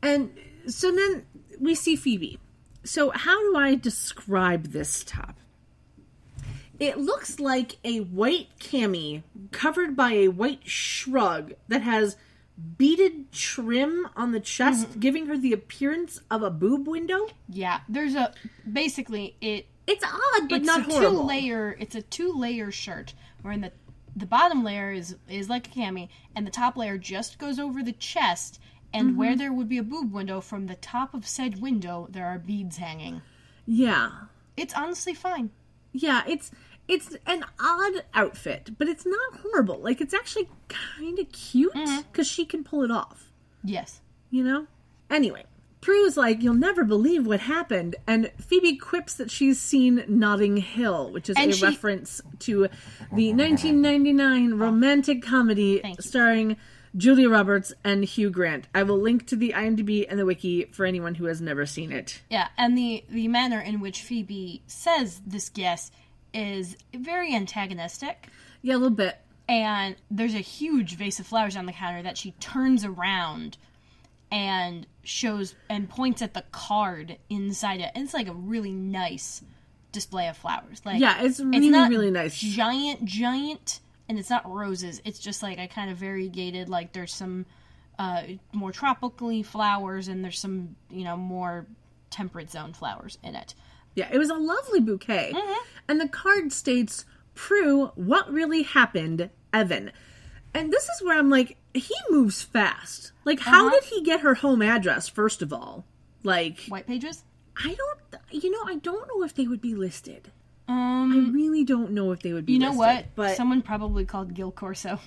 And so then we see Phoebe. So how do I describe this top? It looks like a white cami covered by a white shrug that has beaded trim on the chest, giving her the appearance of a boob window. Yeah, there's basically it's odd, but not horrible. It's a 2-layer shirt, wherein the bottom layer is like a cami, and the top layer just goes over the chest, and where there would be a boob window, from the top of said window, there are beads hanging. Yeah. It's honestly fine. Yeah, it's an odd outfit, but it's not horrible. Like, it's actually kind of cute, because she can pull it off. Yes. You know? Anyway, Prue's like, you'll never believe what happened, and Phoebe quips that she's seen Notting Hill, which is reference to the 1999 romantic comedy starring Julia Roberts and Hugh Grant. I will link to the IMDb and the wiki for anyone who has never seen it. Yeah, and the manner in which Phoebe says this guess is very antagonistic. Yeah, a little bit. And there's a huge vase of flowers on the counter that she turns around and shows and points at the card inside it. And it's like a really nice display of flowers. Like, yeah, it's really nice. Giant, and it's not roses. It's just like a kind of variegated, like there's some more tropically flowers, and there's some, more temperate zone flowers in it. Yeah, it was a lovely bouquet. And the card states, Prue, what really happened, Evan. And this is where I'm like, he moves fast. Like, how did he get her home address, first of all? Like... White pages? I don't know if they would be listed. I really don't know if they would be listed. You know what? But... Someone probably called Gil Corso.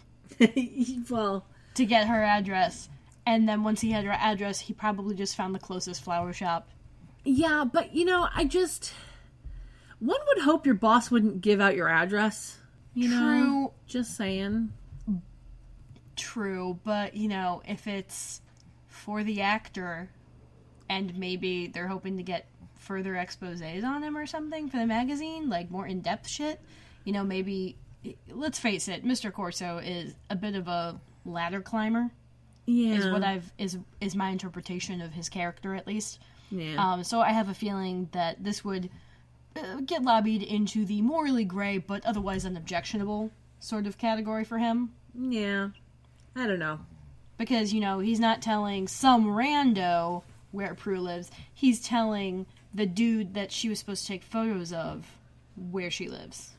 Well... To get her address. And then once he had her address, he probably just found the closest flower shop. Yeah, but, one would hope your boss wouldn't give out your address. True. Just saying. True, but, if it's for the actor, and maybe they're hoping to get further exposés on him or something for the magazine, like more in-depth shit, maybe, let's face it, Mr. Corso is a bit of a ladder climber. Yeah. Is my interpretation of his character, at least. Yeah. So I have a feeling that this would get lobbied into the morally gray but otherwise unobjectionable sort of category for him. Yeah. I don't know. Because, he's not telling some rando where Prue lives. He's telling the dude that she was supposed to take photos of where she lives.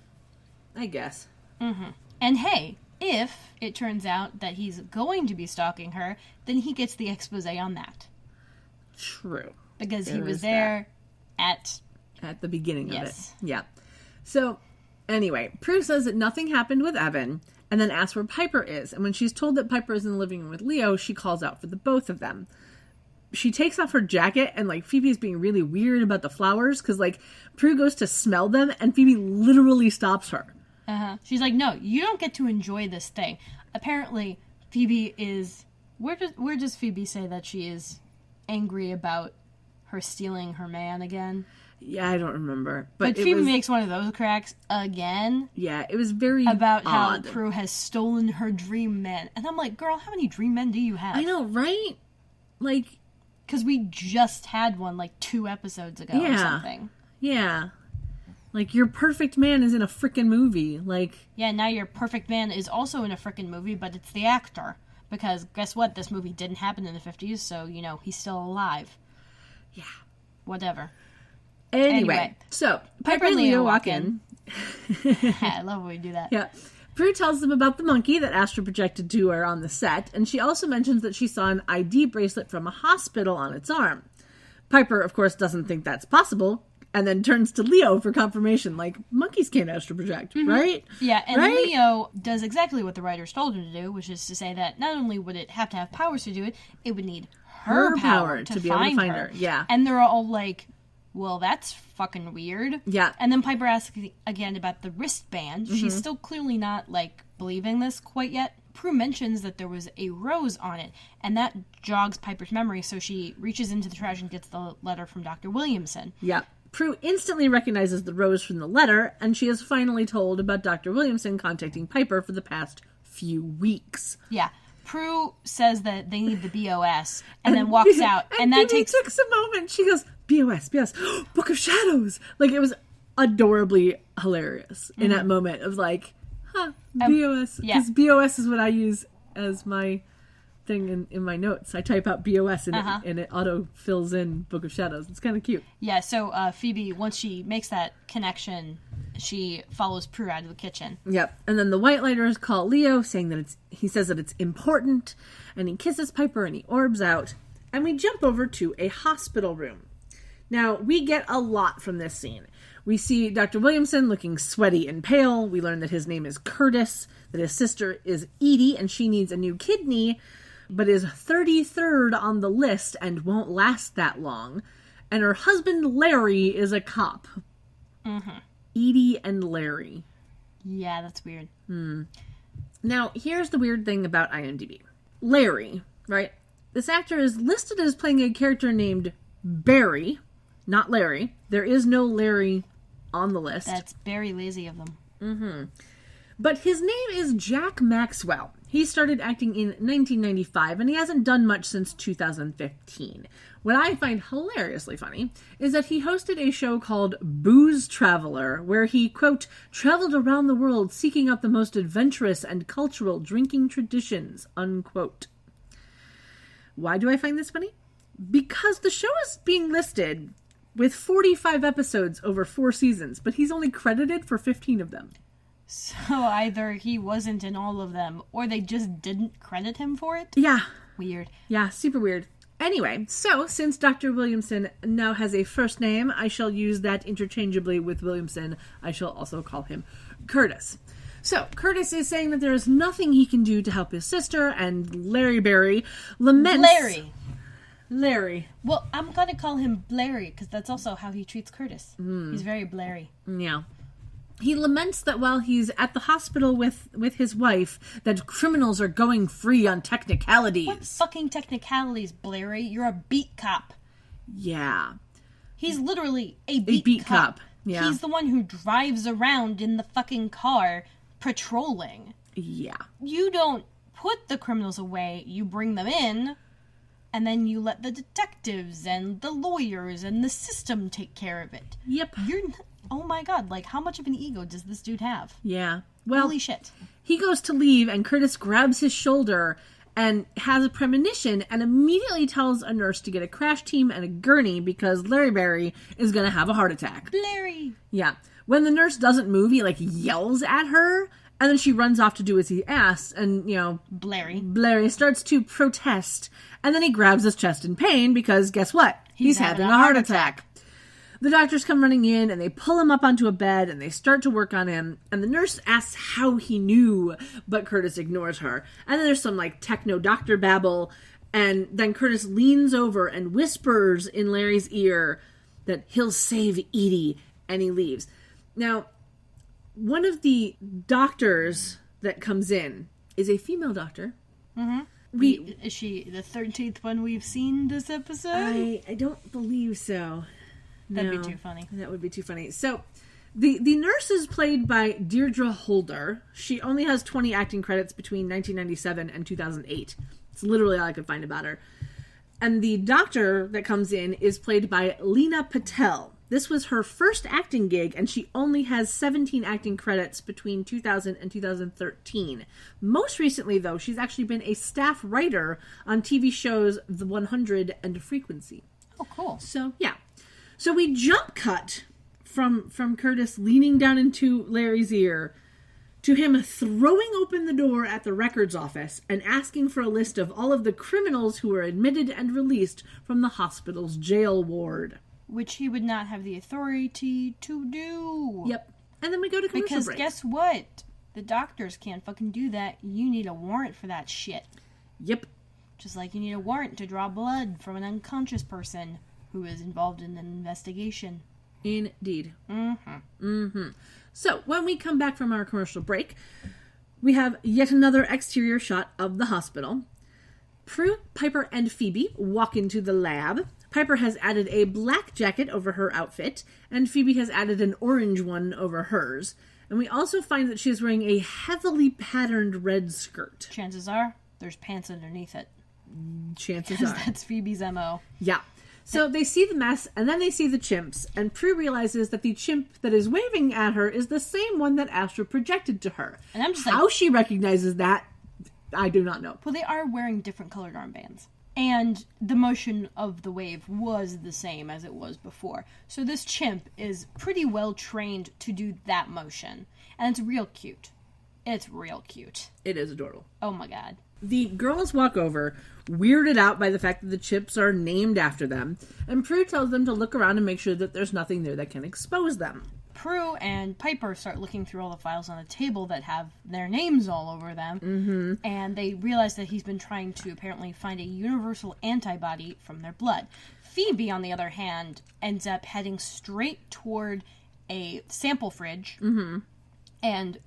I guess. Mm-hmm. And hey, if it turns out that he's going to be stalking her, then he gets the expose on that. True. Because he was there at the beginning of it. Yes. Yeah. So, anyway, Prue says that nothing happened with Evan, and then asks where Piper is. And when she's told that Piper is in the living room with Leo, she calls out for the both of them. She takes off her jacket, and, Phoebe's being really weird about the flowers, because, Prue goes to smell them, and Phoebe literally stops her. She's like, no, you don't get to enjoy this thing. Apparently, Phoebe is... Where does Phoebe say that she is angry about her stealing her man again? Yeah, I don't remember. But Phoebe makes one of those cracks again. Yeah, it was very about odd. how Prue has stolen her dream men. And I'm like, girl, how many dream men do you have? I know, right? Like... Because we just had one, like, 2 episodes ago or something. Yeah. Like, your perfect man is in a frickin' movie. Like... Yeah, now your perfect man is also in a frickin' movie, but it's the actor. Because, guess what? This movie didn't happen in the 50s, so, you know, he's still alive. Yeah. Whatever. Anyway, so, Piper and Leo walk in. I love when we do that. Yeah. Prue tells them about the monkey that Astral projected to her on the set, and she also mentions that she saw an ID bracelet from a hospital on its arm. Piper, of course, doesn't think that's possible, and then turns to Leo for confirmation, like, monkeys can't astral project, right? Yeah, and right? Leo does exactly what the writers told him to do, which is to say that not only would it have to have powers to do it, it would need her power to be able to find her. Yeah. And they're all like, well, that's fucking weird. Yeah. And then Piper asks again about the wristband. Mm-hmm. She's still clearly not, like, believing this quite yet. Prue mentions that there was a rose on it, and that jogs Piper's memory, so she reaches into the trash and gets the letter from Dr. Williamson. Yeah. Prue instantly recognizes the rose from the letter, and she is finally told about Dr. Williamson contacting Piper for the past few weeks. Yeah. Prue says that they need the BOS, and then walks out, and that takes a moment. She goes, BOS, Book of Shadows. Like, it was adorably hilarious in that moment of like, BOS. Because BOS is what I use as my thing in my notes. I type out BOS and it auto fills in Book of Shadows. It's kind of cute. Yeah, so Phoebe, once she makes that connection, she follows Prue out of the kitchen. Yep. And then the White Lighters call Leo, saying that he says that it's important, and he kisses Piper and he orbs out. And we jump over to a hospital room. Now, we get a lot from this scene. We see Dr. Williamson looking sweaty and pale. We learn that his name is Curtis, that his sister is Edie, and she needs a new kidney, but is 33rd on the list and won't last that long. And her husband, Larry, is a cop. Mm-hmm. Edie and Larry. Yeah, that's weird. Now, here's the weird thing about IMDb. Larry, right? This actor is listed as playing a character named Barry, not Larry. There is no Larry on the list. That's very lazy of them. Mm-hmm. But his name is Jack Maxwell. He started acting in 1995, and he hasn't done much since 2015. What I find hilariously funny is that he hosted a show called Booze Traveler, where he, quote, traveled around the world seeking out the most adventurous and cultural drinking traditions, unquote. Why do I find this funny? Because the show is being listed with 45 episodes over 4 seasons, but he's only credited for 15 of them. So either he wasn't in all of them, or they just didn't credit him for it? Yeah. Weird. Yeah, super weird. Anyway, so since Dr. Williamson now has a first name, I shall use that interchangeably with Williamson. I shall also call him Curtis. So, Curtis is saying that there is nothing he can do to help his sister, and Larry Berry laments... Larry. Well, I'm going to call him Blairy, because that's also how he treats Curtis. He's very Blairy. Yeah. He laments that while he's at the hospital with his wife, that criminals are going free on technicalities. What fucking technicalities, Blairy? You're a beat cop. Yeah. He's literally a beat cop. Yeah. He's the one who drives around in the fucking car patrolling. Yeah. You don't put the criminals away, you bring them in, and then you let the detectives and the lawyers and the system take care of it. Yep. Oh my god, like, how much of an ego does this dude have? Yeah. Well, holy shit. He goes to leave, and Curtis grabs his shoulder and has a premonition and immediately tells a nurse to get a crash team and a gurney because Larry Berry is going to have a heart attack. Larry! Yeah. When the nurse doesn't move, he, like, yells at her, and then she runs off to do as he asks, and, you know... Blairy starts to protest, and then he grabs his chest in pain because, guess what? He's having a heart attack. The doctors come running in, and they pull him up onto a bed, and they start to work on him, and the nurse asks how he knew, but Curtis ignores her. And then there's some, like, techno-doctor babble, and then Curtis leans over and whispers in Larry's ear that he'll save Edie, and he leaves. Now, one of the doctors that comes in is a female doctor. Mm-hmm. Is she the 13th one we've seen this episode? I don't believe so. That'd be too funny. That would be too funny. So, the nurse is played by Deirdre Holder. She only has 20 acting credits between 1997 and 2008. It's literally all I could find about her. And the doctor that comes in is played by Lena Patel. This was her first acting gig, and she only has 17 acting credits between 2000 and 2013. Most recently, though, she's actually been a staff writer on TV shows The 100 and Frequency. Oh, cool. So, yeah. So we jump cut from Curtis leaning down into Larry's ear to him throwing open the door at the records office and asking for a list of all of the criminals who were admitted and released from the hospital's jail ward. Which he would not have the authority to do. Yep. And then we go to commercial break. Because guess what? The doctors can't fucking do that. You need a warrant for that shit. Yep. Just like you need a warrant to draw blood from an unconscious person who is involved in an investigation. Indeed. Mm-hmm. Mm-hmm. So, when we come back from our commercial break, we have yet another exterior shot of the hospital. Prue, Piper, and Phoebe walk into the lab. Piper has added a black jacket over her outfit, and Phoebe has added an orange one over hers. And we also find that she is wearing a heavily patterned red skirt. Chances are, there's pants underneath it. Chances Because are. that's Phoebe's MO. Yeah. So they see the mess, and then they see the chimps, and Prue realizes that the chimp that is waving at her is the same one that Astral projected to her. And I'm just like... How she recognizes that, I do not know. Well, they are wearing different colored armbands. And the motion of the wave was the same as it was before. So this chimp is pretty well trained to do that motion. And it's real cute. It's real cute. It is adorable. Oh my god. The girls walk over, weirded out by the fact that the chimps are named after them, and Prue tells them to look around and make sure that there's nothing there that can expose them. Prue and Piper start looking through all the files on a table that have their names all over them, and they realize that he's been trying to apparently find a universal antibody from their blood. Phoebe, on the other hand, ends up heading straight toward a sample fridge and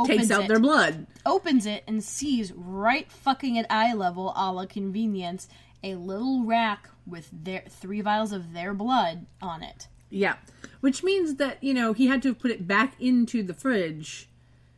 Takes out their blood. Opens it and sees right fucking at eye level, a la convenience, a little rack with their 3 vials of their blood on it. Yeah. Which means that, he had to have put it back into the fridge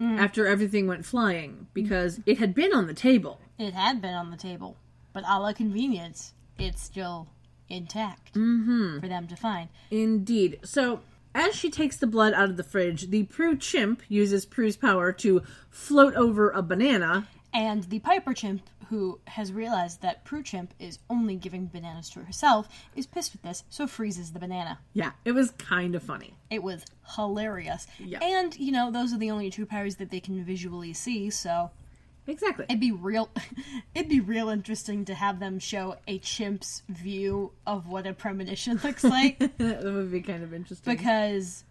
after everything went flying, because it had been on the table. It had been on the table. But a la convenience, it's still intact for them to find. Indeed. So, as she takes the blood out of the fridge, the Prue chimp uses Prue's power to float over a banana. And the Piper chimp, who has realized that Prue chimp is only giving bananas to herself, is pissed with this, so freezes the banana. Yeah, it was kind of funny. It was hilarious. Yeah. And, those are the only 2 powers that they can visually see, so... Exactly. It'd be real interesting to have them show a chimp's view of what a premonition looks like. That would be kind of interesting. Because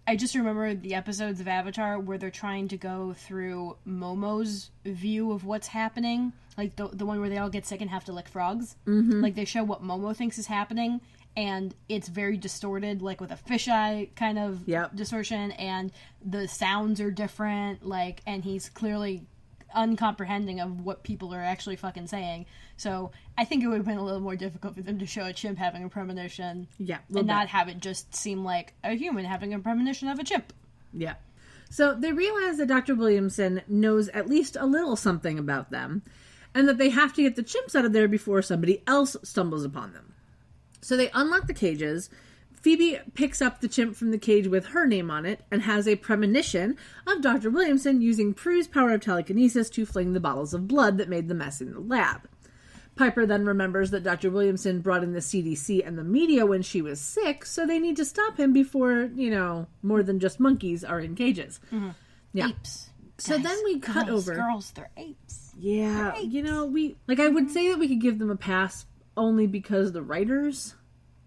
I just remember the episodes of Avatar where they're trying to go through Momo's view of what's happening. Like the one where they all get sick and have to lick frogs. Mm-hmm. Like they show what Momo thinks is happening, and it's very distorted, like with a fisheye kind of distortion, and the sounds are different, and he's clearly uncomprehending of what people are actually fucking saying. So I think it would have been a little more difficult for them to show a chimp having a premonition. Yeah. And not have it just seem like a human having a premonition of a chimp. Yeah. So they realize that Dr. Williamson knows at least a little something about them, and that they have to get the chimps out of there before somebody else stumbles upon them. So they unlock the cages. Phoebe picks up the chimp from the cage with her name on it and has a premonition of Dr. Williamson using Prue's power of telekinesis to fling the bottles of blood that made the mess in the lab. Piper then remembers that Dr. Williamson brought in the CDC and the media when she was sick, so they need to stop him before, more than just monkeys are in cages. Mm-hmm. Yeah. Apes. So then we cut over. Girls, they're apes. Yeah. They're apes. I would say that we could give them a pass only because the writers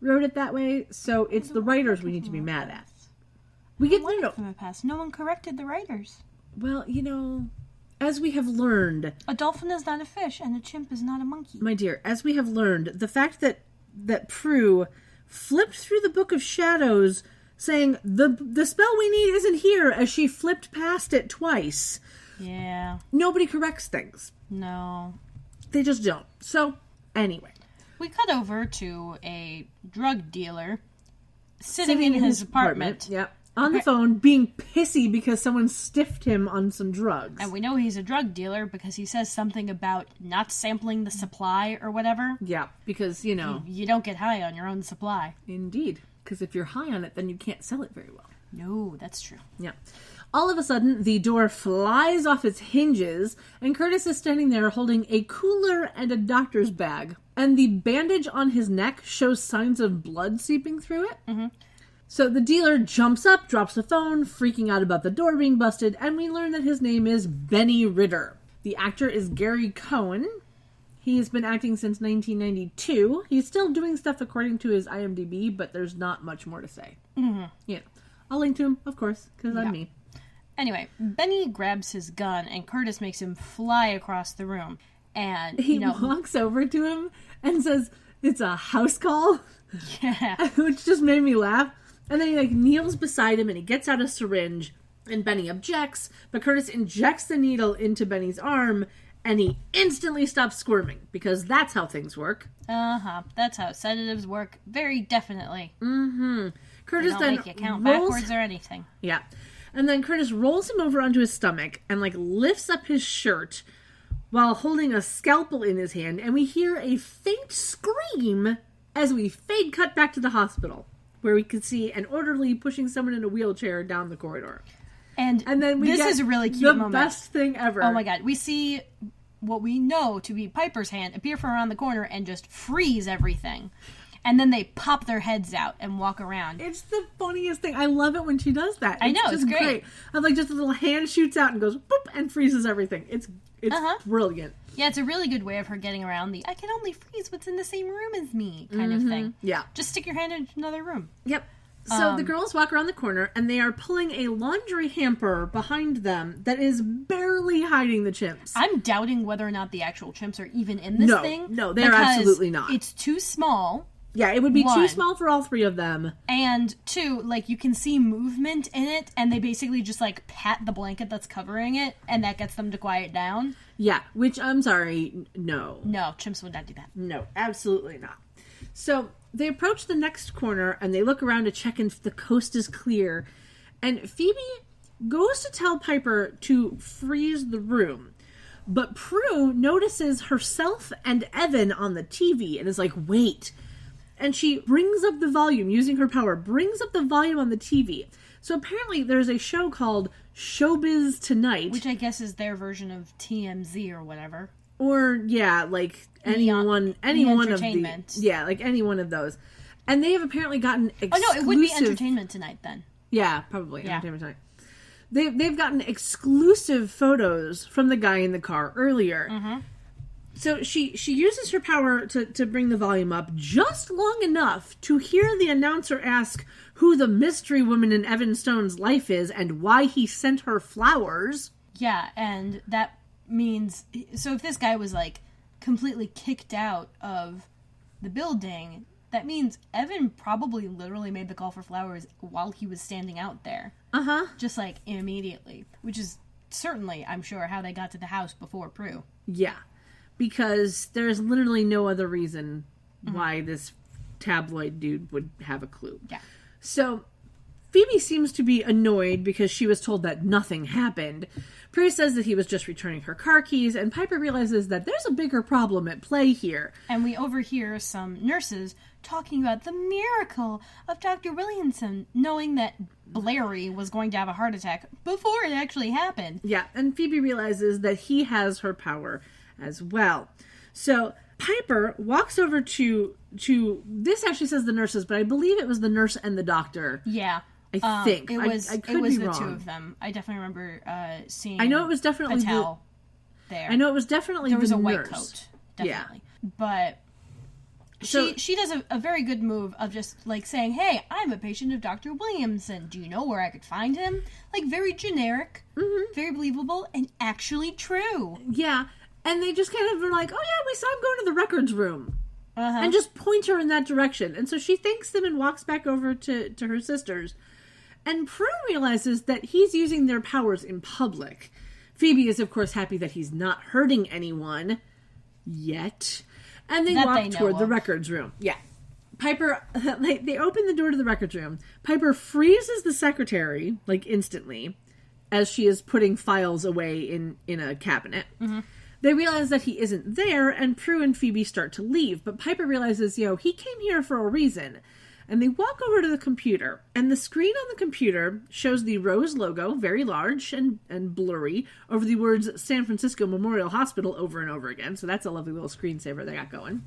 wrote it that way, so it's the writers we need to be mad at. We get them a pass. No one corrected the writers. Well, as we have learned, a dolphin is not a fish, and a chimp is not a monkey. My dear, as we have learned, the fact that Prue flipped through the Book of Shadows, saying the spell we need isn't here, as she flipped past it twice. Yeah. Nobody corrects things. No. They just don't. So, anyway. We cut over to a drug dealer sitting in his apartment. Yep. On the phone, being pissy because someone stiffed him on some drugs. And we know he's a drug dealer because he says something about not sampling the supply or whatever. Yeah, because, you know... You don't get high on your own supply. Indeed. Because if you're high on it, then you can't sell it very well. No, that's true. Yeah. All of a sudden, the door flies off its hinges, and Curtis is standing there holding a cooler and a doctor's bag. And the bandage on his neck shows signs of blood seeping through it. Mm-hmm. So the dealer jumps up, drops the phone, freaking out about the door being busted, and we learn that his name is Benny Ritter. The actor is Gary Cohen. He's been acting since 1992. He's still doing stuff according to his IMDb, but there's not much more to say. Mm-hmm. Yeah. I'll link to him, of course, because I'm me. Anyway, Benny grabs his gun, and Curtis makes him fly across the room. And he walks over to him and says, "It's a house call." Yeah. Which just made me laugh. And then he kneels beside him and he gets out a syringe and Benny objects, but Curtis injects the needle into Benny's arm and he instantly stops squirming because that's how things work. Uh-huh. That's how sedatives work very definitely. Mm-hmm. Curtis they don't then make you count rolls... backwards or anything. Yeah. And then Curtis rolls him over onto his stomach and lifts up his shirt while holding a scalpel in his hand, and we hear a faint scream as we fade cut back to the hospital, where we can see an orderly pushing someone in a wheelchair down the corridor. And then this is a really cute moment. The best thing ever. Oh my god. We see what we know to be Piper's hand appear from around the corner and just freeze everything. And then they pop their heads out and walk around. It's the funniest thing. I love it when she does that. I know, it's great. And just a little hand shoots out and goes boop and freezes everything. It's brilliant. Yeah, it's a really good way of her getting around the I can only freeze what's in the same room as me kind of thing. Yeah. Just stick your hand into another room. Yep. So the girls walk around the corner and they are pulling a laundry hamper behind them that is barely hiding the chimps. I'm doubting whether or not the actual chimps are even in this thing. No, they're absolutely not. It's too small. Yeah, it would be too small for all three of them. And two, you can see movement in it, and they basically just, pat the blanket that's covering it, and that gets them to quiet down. Yeah, which, I'm sorry, no. No, chimps would not do that. No, absolutely not. So, they approach the next corner, and they look around to check if the coast is clear. And Phoebe goes to tell Piper to freeze the room. But Prue notices herself and Evan on the TV, and is like, wait. And she brings up the volume, using her power, brings up the volume on the TV. So apparently there's a show called Showbiz Tonight. Which I guess is their version of TMZ or whatever. Or, yeah, any one of the... Yeah, any one of those. And they have apparently gotten exclusive... Oh, no, it would be Entertainment Tonight then. Yeah, probably. Yeah. Entertainment Tonight. They've gotten exclusive photos from the guy in the car earlier. Mm-hmm. So she uses her power to bring the volume up just long enough to hear the announcer ask who the mystery woman in Evan Stone's life is and why he sent her flowers. Yeah, and that means... So if this guy was, completely kicked out of the building, that means Evan probably literally made the call for flowers while he was standing out there. Uh-huh. Just, immediately. Which is certainly, I'm sure, how they got to the house before Prue. Yeah. Because there's literally no other reason why this tabloid dude would have a clue. Yeah. So, Phoebe seems to be annoyed because she was told that nothing happened. Prue says that he was just returning her car keys, and Piper realizes that there's a bigger problem at play here. And we overhear some nurses talking about the miracle of Dr. Williamson knowing that Blairy was going to have a heart attack before it actually happened. Yeah, and Phoebe realizes that he has her power as well. So Piper walks over to this actually says the nurses, but I believe it was the nurse and the doctor. Yeah. I think. It was I could the be wrong. two of them. I definitely remember seeing I know it was definitely Patel there. I know it was definitely there was the a white nurse. coat. Definitely. Yeah. But So, she does a very good move of just saying, hey, I'm a patient of Dr. Williamson. Do you know where I could find him? Very generic, very believable, and actually true. Yeah. And they just kind of are like, oh yeah, we saw him go to the records room. Uh-huh. And just point her in that direction. And so she thanks them and walks back over to her sisters. And Prue realizes that he's using their powers in public. Phoebe is, of course, happy that he's not hurting anyone. Yet. And they walk toward the records room. Yeah. Piper, they open the door to the records room. Piper freezes the secretary, like, instantly, as she is putting files away in a cabinet. Mm-hmm. They realize that he isn't there, and Prue and Phoebe start to leave, but Piper realizes, he came here for a reason. And they walk over to the computer, and the screen on the computer shows the Rose logo, very large and blurry, over the words San Francisco Memorial Hospital over and over again. So that's a lovely little screensaver they got going.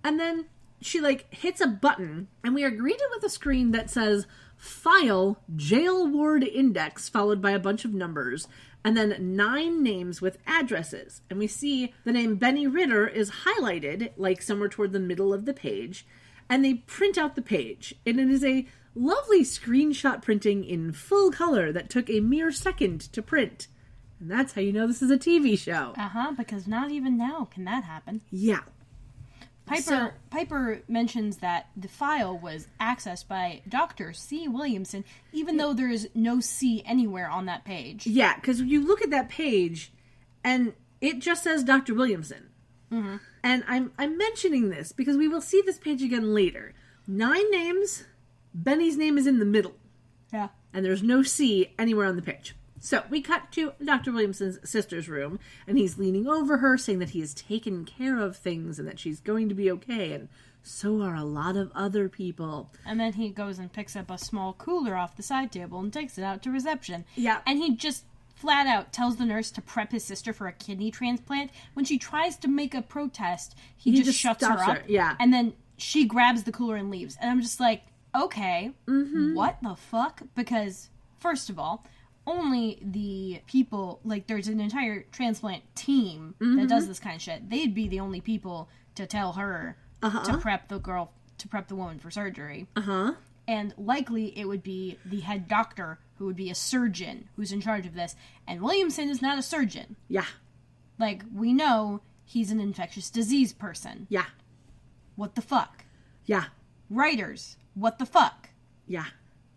And then she, hits a button, and we are greeted with a screen that says, File, Jail Ward Index, followed by a bunch of numbers, and then 9 names with addresses. And we see the name Benny Ritter is highlighted, somewhere toward the middle of the page, and they print out the page. And it is a lovely screenshot printing in full color that took a mere second to print. And that's how you know this is a TV show. Because not even now can that happen. Yeah. Piper mentions that the file was accessed by Dr. C. Williamson, even though there is no C anywhere on that page. Yeah, because you look at that page, and it just says Dr. Williamson. Mm-hmm. And I'm mentioning this because we will see this page again later. 9 names, Benny's name is in the middle. Yeah. And there's no C anywhere on the page. So we cut to Dr. Williamson's sister's room, and he's leaning over her, saying that he has taken care of things and that she's going to be okay, and so are a lot of other people. And then he goes and picks up a small cooler off the side table and takes it out to reception. Yeah. And he just flat out tells the nurse to prep his sister for a kidney transplant. When she tries to make a protest, he just shuts her up. Yeah. And then she grabs the cooler and leaves. And I'm just like, okay, what the fuck? Because, first of all, only the people, there's an entire transplant team that does this kind of shit. They'd be the only people to tell her to prep the woman for surgery. And likely it would be the head doctor, who would be a surgeon, who's in charge of this. And Williamson is not a surgeon. Yeah. We know he's an infectious disease person. Yeah. What the fuck? Yeah. Writers, what the fuck? Yeah.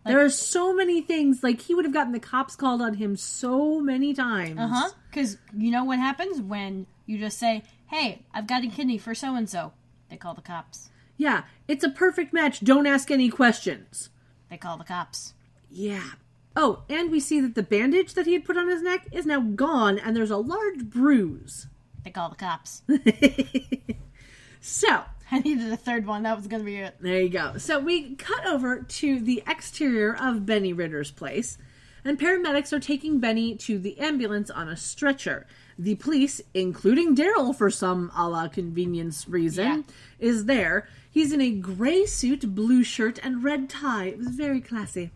There are so many things, he would have gotten the cops called on him so many times. Because you know what happens when you just say, hey, I've got a kidney for so-and-so. They call the cops. Yeah, it's a perfect match. Don't ask any questions. They call the cops. Yeah. Oh, and we see that the bandage that he had put on his neck is now gone, and there's a large bruise. They call the cops. So, I needed a third one. That was going to be it. There you go. So we cut over to the exterior of Benny Ritter's place, and paramedics are taking Benny to the ambulance on a stretcher. The police, including Daryl for some a la convenience reason, is there. He's in a gray suit, blue shirt, and red tie. It was very classy.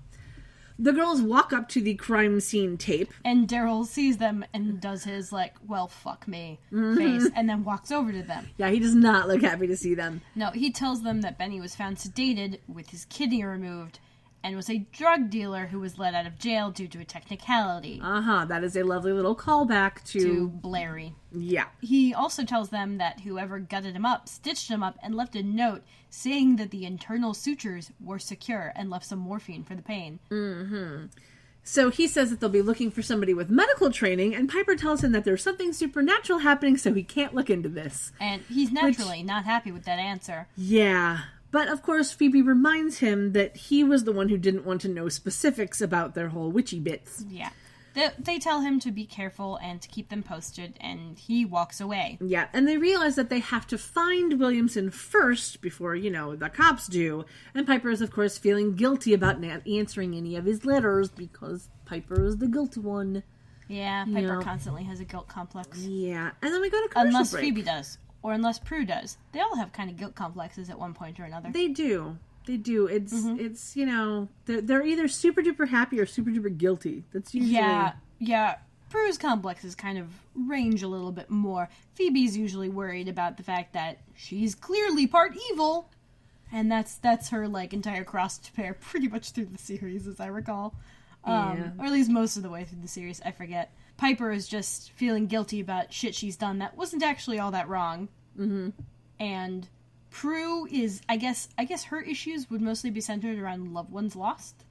The girls walk up to the crime scene tape. And Daryl sees them and does his, well, fuck me face, and then walks over to them. Yeah, he does not look happy to see them. No, he tells them that Benny was found sedated with his kidney removed and was a drug dealer who was let out of jail due to a technicality. That is a lovely little callback to Blairy. Yeah. He also tells them that whoever gutted him up stitched him up and left a note saying that the internal sutures were secure and left some morphine for the pain. So he says that they'll be looking for somebody with medical training, and Piper tells him that there's something supernatural happening, so he can't look into this. And he's naturally not happy with that answer. Yeah. But, of course, Phoebe reminds him that he was the one who didn't want to know specifics about their whole witchy bits. Yeah. They tell him to be careful and to keep them posted, and he walks away. Yeah, and they realize that they have to find Williamson first before, the cops do. And Piper is, of course, feeling guilty about not answering any of his letters because Piper is the guilty one. Yeah, Piper constantly has a guilt complex. Yeah, and then we go to commercial Unless break. Phoebe does. Or unless Prue does. They all have kind of guilt complexes at one point or another. They do. It's they're either super duper happy or super duper guilty. That's usually... Yeah. Prue's complexes kind of range a little bit more. Phoebe's usually worried about the fact that she's clearly part evil. And that's her, entire cross to bear pretty much through the series, as I recall. Or at least most of the way through the series, I forget. Piper is just feeling guilty about shit she's done that wasn't actually all that wrong. And Prue is, I guess her issues would mostly be centered around loved ones lost.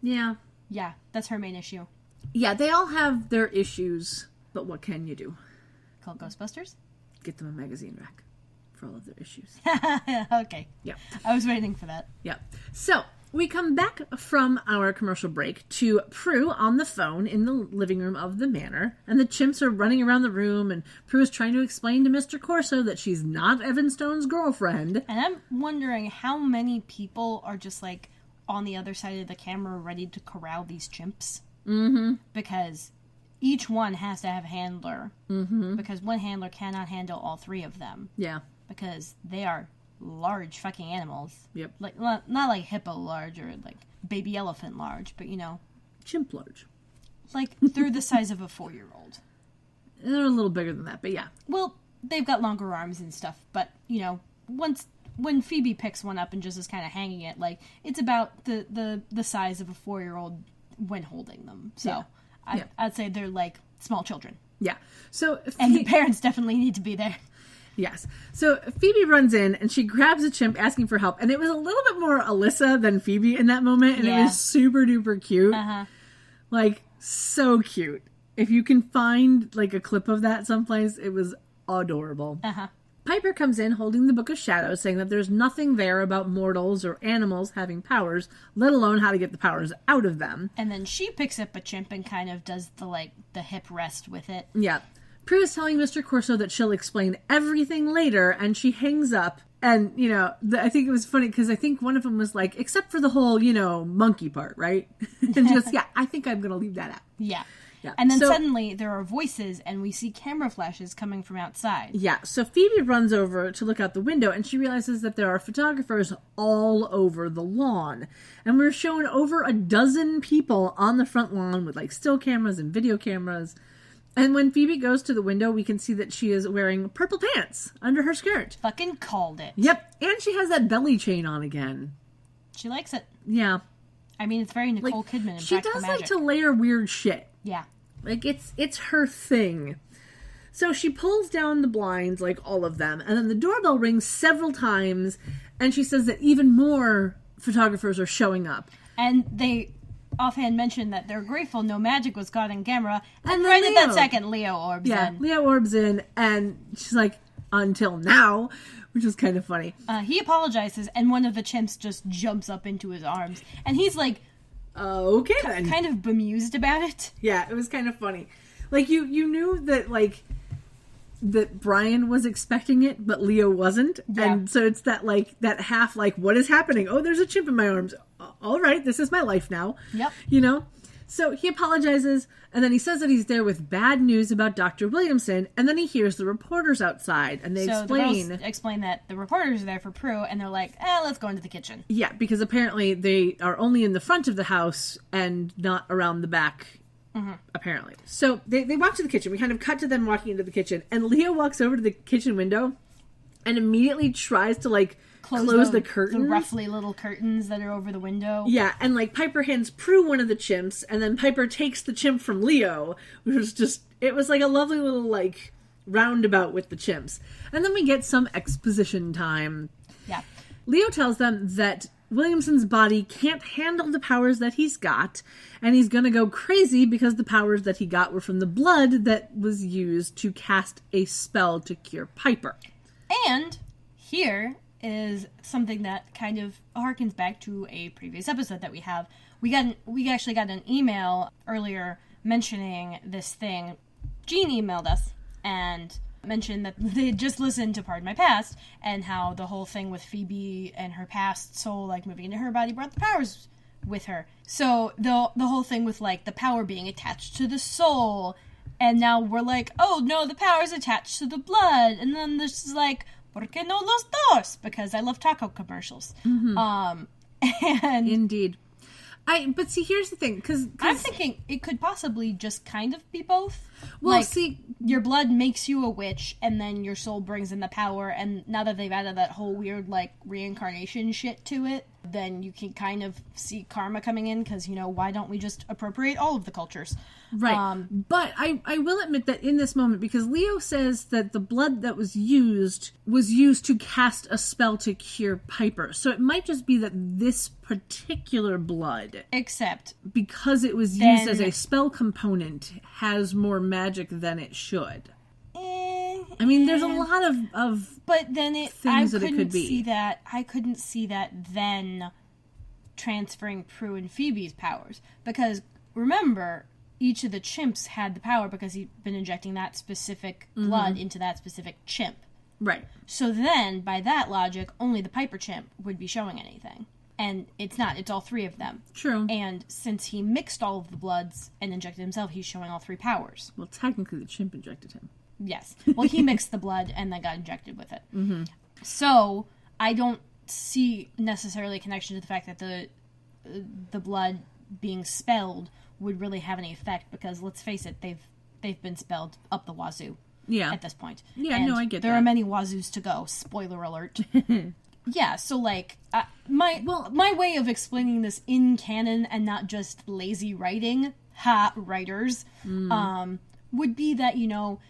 Yeah. Yeah, that's her main issue. Yeah, they all have their issues, but what can you do? Call Ghostbusters? Get them a magazine rack. for all of their issues. Okay. Yeah. I was waiting for that. Yeah. So we come back from our commercial break to Prue on the phone in the living room of the manor, and the chimps are running around the room, and Prue is trying to explain to Mr. Corso that she's not Evan Stone's girlfriend. And I'm wondering how many people are just, like, on the other side of the camera ready to corral these chimps. Mm-hmm. Because each one has to have a handler. Mm-hmm. Because one handler cannot handle all three of them. Yeah. Because they are large fucking animals. Yep. Like, not like hippo large or, like, baby elephant large, but, you know. Chimp large. Like, they're the size of a 4-year-old. They're a little bigger than that, but yeah. Well, they've got longer arms and stuff, but, you know, when Phoebe picks one up and just is kind of hanging it, like, it's about the size of a 4-year-old when holding them. So, yeah. I'd say they're, like, small children. Yeah. So And the parents definitely need to be there. Yes. So Phoebe runs in and she grabs a chimp asking for help. And it was a little bit more Alyssa than Phoebe in that moment. And it was super duper cute. Uh-huh. Like, so cute. If you can find, like, a clip of that someplace, it was adorable. Uh-huh. Piper comes in holding the Book of Shadows, saying that there's nothing there about mortals or animals having powers, let alone how to get the powers out of them. And then she picks up a chimp and kind of does the hip rest with it. Yeah. Prue is telling Mr. Corso that she'll explain everything later, and she hangs up. And, you know, I think it was funny, because I think one of them was like, except for the whole, you know, monkey part, right? And just, yeah, I think I'm going to leave that out. Yeah. Yeah. And then suddenly there are voices, and we see camera flashes coming from outside. Yeah, so Phoebe runs over to look out the window, and she realizes that there are photographers all over the lawn. And we're shown over a dozen people on the front lawn with, like, still cameras and video cameras. And when Phoebe goes to the window, we can see that she is wearing purple pants under her skirt. Fucking called it. Yep, and she has that belly chain on again. She likes it. Yeah. I mean, it's very Nicole Kidman in she Practical does Magic. like to layer weird shit. Yeah. Like, it's her thing. So she pulls down the blinds, like all of them, and then the doorbell rings several times, and she says that even more photographers are showing up. And they offhand mentioned that they're grateful no magic was caught in camera, and then right at that Leo. second, Leo orbs in. Leo orbs in, and she's like, until now, which is kind of funny. He apologizes, and one of the chimps just jumps up into his arms, and he's like, Okay, then. kind of bemused about it. Yeah, it was kind of funny. Like, you knew that, like, that Brian was expecting it, but Leo wasn't. Yeah. And so it's that, like, that half, like, what is happening? Oh, there's a chimp in my arms. All right, this is my life now. Yep. You know? So he apologizes, and then he says that he's there with bad news about Dr. Williamson, and then he hears the reporters outside, and they explain... the girls explain that the reporters are there for Prue, and they're like, let's go into the kitchen. Yeah, because apparently they are only in the front of the house and not around the back, apparently. So they walk to the kitchen. We kind of cut to them walking into the kitchen, and Leo walks over to the kitchen window and immediately tries to, like, close the curtains. The roughly little curtains that are over the window. Yeah, and, like, Piper hands Prue one of the chimps, and then Piper takes the chimp from Leo, which was just, it was like a lovely little, like, roundabout with the chimps. And then we get some exposition time. Yeah. Leo tells them that Williamson's body can't handle the powers that he's got, and he's gonna go crazy because the powers that he got were from the blood that was used to cast a spell to cure Piper. And here is something that kind of harkens back to a previous episode that we have. We actually got an email earlier mentioning this thing. Jean emailed us and mentioned that they had just listened to Pardon My Past and how the whole thing with Phoebe and her past soul, like, moving into her body brought the powers with her. So the whole thing with, like, the power being attached to the soul, and now we're like, oh no, the power's attached to the blood, and then this is like, ¿por qué no los dos? Because I love taco commercials. And Indeed. But see, here's the thing, because I'm thinking it could possibly just kind of be both. Well, like, see, your blood makes you a witch, and then your soul brings in the power, and now that they've added that whole weird, like, reincarnation shit to it, then you can kind of see karma coming in, because, you know, why don't we just appropriate all of the cultures? Right. But I will admit that in this moment, because Leo says that the blood that was used to cast a spell to cure Piper. So it might just be that this particular blood, Except, because it was used as a spell component, has more magic than it should. I mean, there's a lot of but then I things that it could be. I couldn't see that then transferring Prue and Phoebe's powers. Because, remember, each of the chimps had the power because he'd been injecting that specific blood into that specific chimp. Right. So then, by that logic, only the Piper chimp would be showing anything. And it's not. It's all three of them. True. And since he mixed all of the bloods and injected himself, he's showing all three powers. Well, technically, the chimp injected him. Yes. Well, he mixed the blood and then got injected with it. Mm-hmm. So, I don't see necessarily a connection to the fact that the blood being spelled would really have any effect, because let's face it, they've been spelled up the wazoo. Yeah. At this point. Yeah, and no, I get that. There are many wazoos to go. Spoiler alert. Yeah, so, like, my way of explaining this in canon and not just lazy writing, writers, would be that, you know,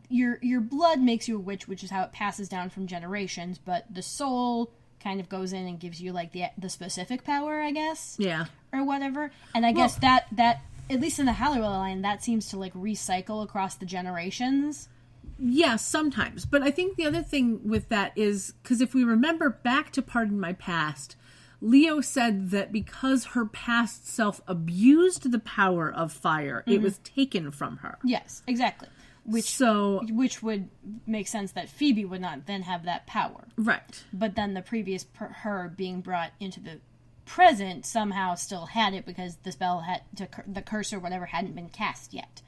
your blood makes you a witch, which is how it passes down from generations, but the soul kind of goes in and gives you, like, the specific power, I guess. Yeah. Or whatever. And I guess that, at least in the Halliwell line, that seems to, like, recycle across the generations. Yeah, sometimes. But I think the other thing with that is, because if we remember back to Pardon My Past, Leo said that because her past self abused the power of fire, it was taken from her. Yes, exactly. Which would make sense that Phoebe would not then have that power. Right. But then the previous her being brought into the present somehow still had it, because the spell the curse or whatever hadn't been cast yet.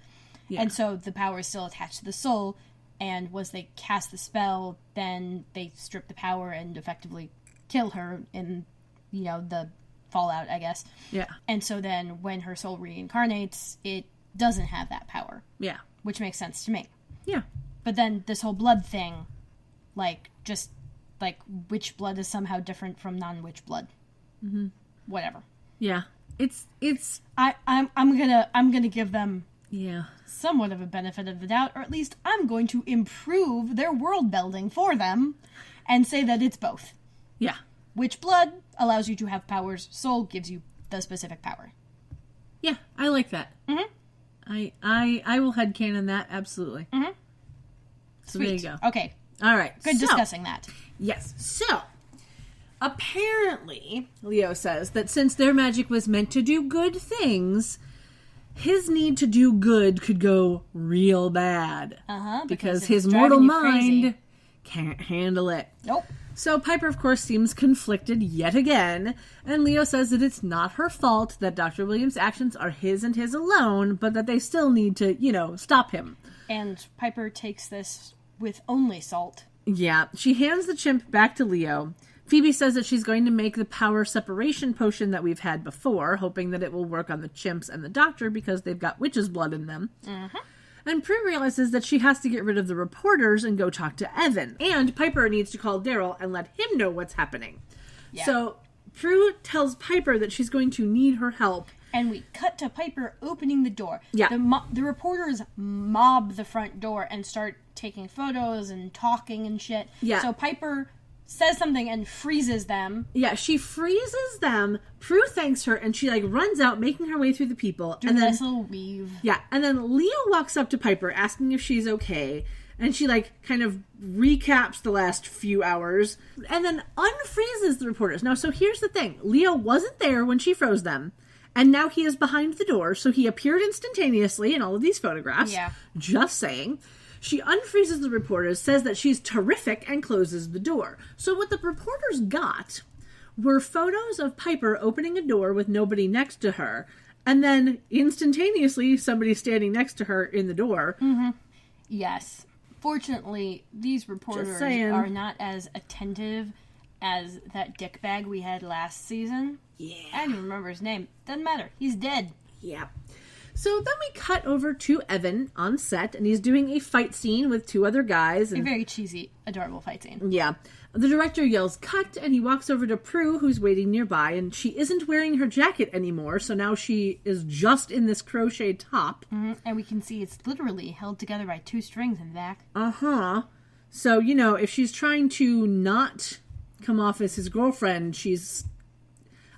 Yeah. And so the power is still attached to the soul. And once they cast the spell, then they strip the power and effectively kill her in, you know, the fallout, I guess. Yeah. And so then when her soul reincarnates, it doesn't have that power. Yeah. Which makes sense to me. Yeah. But then this whole blood thing, like, just, like, witch blood is somehow different from non-witch blood. Mm-hmm. Whatever. Yeah. It's... I'm gonna give them... Yeah. Somewhat of a benefit of the doubt, or at least I'm going to improve their world building for them and say that it's both. Yeah. Witch blood allows you to have powers, soul gives you the specific power. Yeah, I like that. Mm-hmm. I will headcanon that, absolutely. Mm-hmm. So Sweet. there you go. Okay. All right. Good discussing that. Yes. So, apparently, Leo says that since their magic was meant to do good things, his need to do good could go real bad. Because his mortal mind can't handle it. Nope. So Piper, of course, seems conflicted yet again, and Leo says that it's not her fault that Dr. Williams' actions are his and his alone, but that they still need to, you know, stop him. And Piper takes this with only salt. Yeah. She hands the chimp back to Leo. Phoebe says that she's going to make the power separation potion that we've had before, hoping that it will work on the chimps and the doctor because they've got witch's blood in them. Mm-hmm. And Prue realizes that she has to get rid of the reporters and go talk to Evan. And Piper needs to call Daryl and let him know what's happening. Yeah. So Prue tells Piper that she's going to need her help. And we cut to Piper opening the door. Yeah. The reporters mob the front door and start taking photos and talking and shit. Yeah. So Piper says something and freezes them. Yeah, she freezes them. Prue thanks her, and she, like, runs out, making her way through the people. Doing a nice little weave. Yeah, and then Leo walks up to Piper, asking if she's okay, and she, like, kind of recaps the last few hours, and then unfreezes the reporters. Now, so here's the thing. Leo wasn't there when she froze them, and now he is behind the door, so he appeared instantaneously in all of these photographs. Yeah. Just saying. She unfreezes the reporters, says that she's terrific, and closes the door. So what the reporters got were photos of Piper opening a door with nobody next to her, and then instantaneously somebody standing next to her in the door. Mm-hmm. Yes. Fortunately, these reporters are not as attentive as that dickbag we had last season. Yeah. I don't even remember his name. Doesn't matter. He's dead. Yeah. So then we cut over to Evan on set, and he's doing a fight scene with two other guys. And, a very cheesy, adorable fight scene. Yeah. The director yells, "Cut," and he walks over to Prue, who's waiting nearby, and she isn't wearing her jacket anymore, so now she is just in this crochet top. Mm-hmm. And we can see it's literally held together by two strings in the back. Uh-huh. So, you know, if she's trying to not come off as his girlfriend, she's...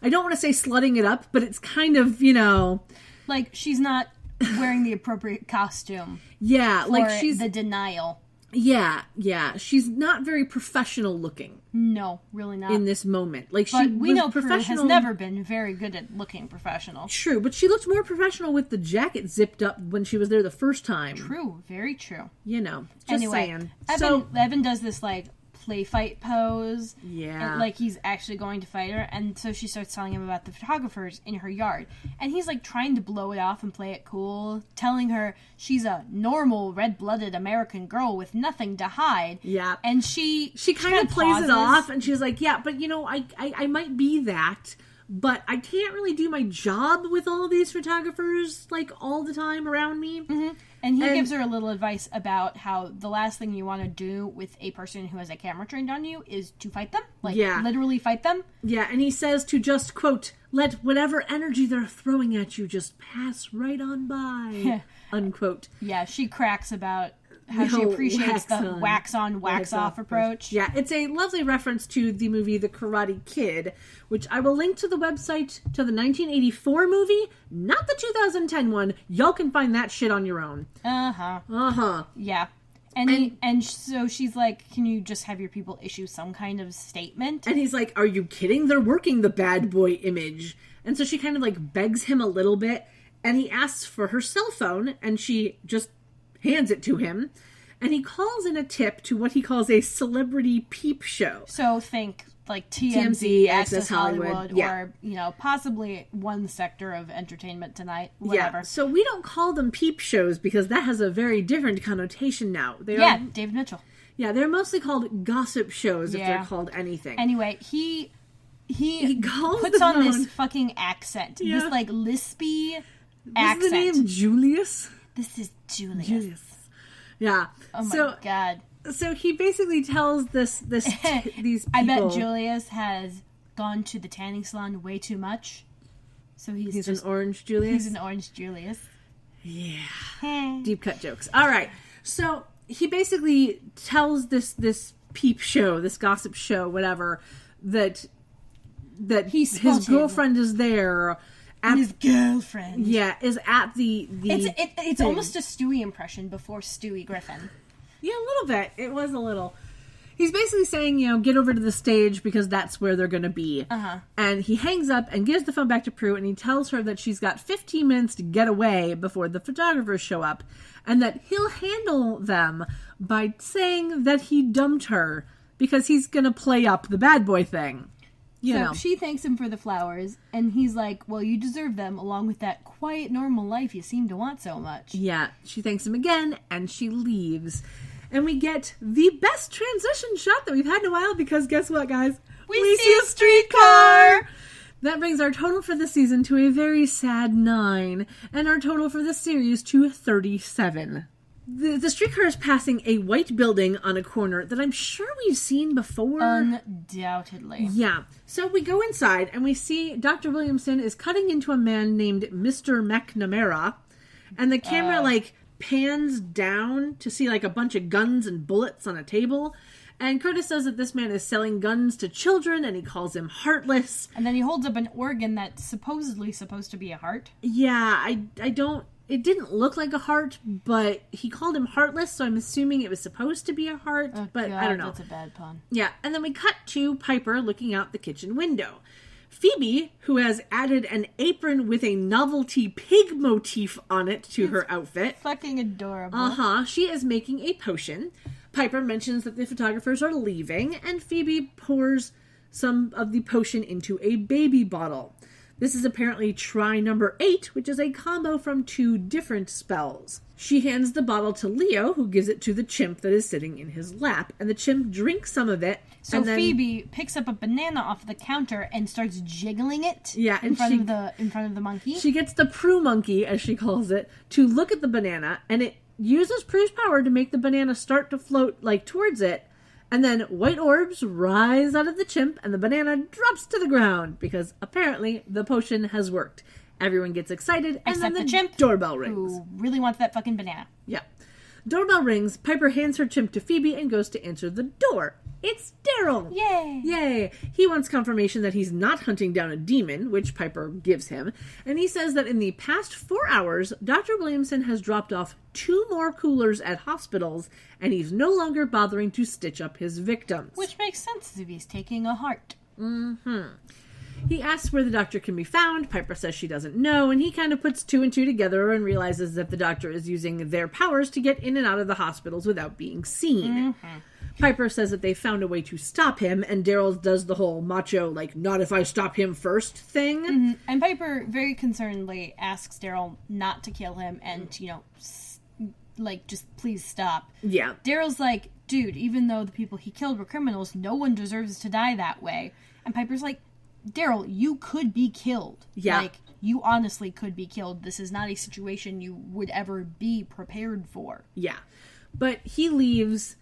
I don't want to say slutting it up, but it's kind of, you know... Like, she's not wearing the appropriate costume. Yeah, like she's... the denial. Yeah. She's not very professional looking. No, really not. In this moment. Like, but she we was know Prue professional. has never been very good at looking professional. True, but she looked more professional with the jacket zipped up when she was there the first time. True, very true. You know, just saying. Evan does this, like, play fight pose. Yeah. And, like, he's actually going to fight her, and so she starts telling him about the photographers in her yard. And he's, like, trying to blow it off and play it cool, telling her she's a normal, red-blooded American girl with nothing to hide. Yeah. And she kind of plays it off, and she's like, yeah, but, you know, I might be that, but I can't really do my job with all these photographers, like, all the time around me. Mm-hmm. And he gives her a little advice about how the last thing you want to do with a person who has a camera trained on you is to fight them. Like, literally fight them. Yeah, and he says to just, quote, let whatever energy they're throwing at you just pass right on by, unquote. Yeah, she cracks about how she appreciates the wax on, wax off approach. Yeah, it's a lovely reference to the movie The Karate Kid, which I will link to the website to the 1984 movie, not the 2010 one. Y'all can find that shit on your own. Yeah. And so she's like, can you just have your people issue some kind of statement? And he's like, are you kidding? They're working the bad boy image. And so she kind of like begs him a little bit, and he asks for her cell phone, and she just hands it to him, and he calls in a tip to what he calls a celebrity peep show. So think like TMZ, Access Hollywood, or, you know, possibly one sector of Entertainment Tonight, whatever. Yeah, so we don't call them peep shows because that has a very different connotation now. David Mitchell. Yeah, they're mostly called gossip shows if they're called anything. Anyway, he puts on this fucking accent. This, like, lispy accent. Is the name Julius? This is Julius. Yeah. Oh my god. So he basically tells these people. I bet Julius has gone to the tanning salon way too much. So he's an orange Julius? He's an orange Julius. Yeah. Deep cut jokes. All right. So he basically tells this peep show, this gossip show, whatever, that his girlfriend is there. His girlfriend. Yeah, is at the It's almost a Stewie impression before Stewie Griffin. Yeah, a little bit. It was a little. He's basically saying, you know, get over to the stage because that's where they're going to be. And he hangs up and gives the phone back to Prue, and he tells her that she's got 15 minutes to get away before the photographers show up, and that he'll handle them by saying that he dumped her because he's going to play up the bad boy thing. You know. She thanks him for the flowers, and he's like, well, you deserve them, along with that quiet, normal life you seem to want so much. Yeah, she thanks him again, and she leaves. And we get the best transition shot that we've had in a while, because guess what, guys? We see a streetcar! That brings our total for the season to a very sad 9, and our total for the series to 37. The streetcar is passing a white building on a corner that I'm sure we've seen before. Undoubtedly. Yeah. So we go inside and we see Dr. Williamson is cutting into a man named Mr. McNamara. And the camera, pans down to see, a bunch of guns and bullets on a table. And Curtis says that this man is selling guns to children and he calls him heartless. And then he holds up an organ that's supposedly supposed to be a heart. Yeah, I don't... It didn't look like a heart, but he called him heartless, so I'm assuming it was supposed to be a heart, but God, I don't know. That's a bad pun. Yeah, and then we cut to Piper looking out the kitchen window. Phoebe, who has added an apron with a novelty pig motif on it to her outfit. Fucking adorable. She is making a potion. Piper mentions that the photographers are leaving, and Phoebe pours some of the potion into a baby bottle. This is apparently try number 8, which is a combo from 2 different spells. She hands the bottle to Leo, who gives it to the chimp that is sitting in his lap, and the chimp drinks some of it. So and then Phoebe picks up a banana off the counter and starts jiggling it in front of the monkey. She gets the Prue monkey, as she calls it, to look at the banana, and it uses Prue's power to make the banana start to float towards it. And then white orbs rise out of the chimp and the banana drops to the ground because apparently the potion has worked. Everyone gets excited and except then the chimp doorbell rings. Who really wants that fucking banana. Yeah. Doorbell rings. Piper hands her chimp to Phoebe and goes to answer the door. It's Daryl! Yay! Yay! He wants confirmation that he's not hunting down a demon, which Piper gives him, and he says that in the past 4 hours, Dr. Williamson has dropped off 2 more coolers at hospitals, and he's no longer bothering to stitch up his victims. Which makes sense if he's taking a heart. He asks where the doctor can be found. Piper says she doesn't know, and he kind of puts 2 and 2 together and realizes that the doctor is using their powers to get in and out of the hospitals without being seen. Piper says that they found a way to stop him, and Daryl does the whole macho, like, not if I stop him first thing. And Piper very concernedly asks Daryl not to kill him and, just please stop. Yeah. Daryl's like, dude, even though the people he killed were criminals, no one deserves to die that way. And Piper's like, Daryl, you could be killed. Yeah. Like, you honestly could be killed. This is not a situation you would ever be prepared for. Yeah. But he leaves,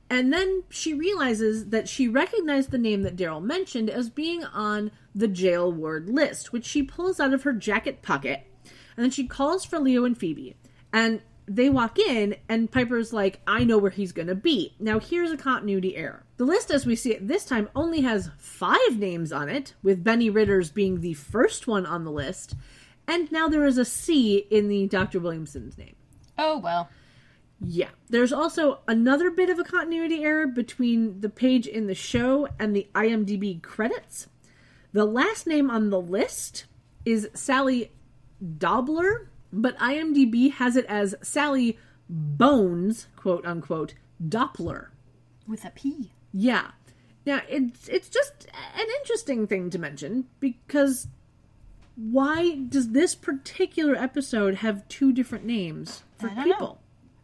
and then she realizes that she recognized the name that Daryl mentioned as being on the jail ward list, which she pulls out of her jacket pocket, and then she calls for Leo and Phoebe. And they walk in, and Piper's like, I know where he's gonna be. Now, here's a continuity error. The list, as we see it this time, only has 5 names on it, with Benny Ritter's being the first one on the list, and now there is a C in the Dr. Williamson's name. Oh, well. Yeah. There's also another bit of a continuity error between the page in the show and the IMDb credits. The last name on the list is Sally Dobler, but IMDb has it as Sally Bones, quote unquote, Doppler. With a P. Yeah. Now, it's just an interesting thing to mention, because why does this particular episode have 2 different names for people?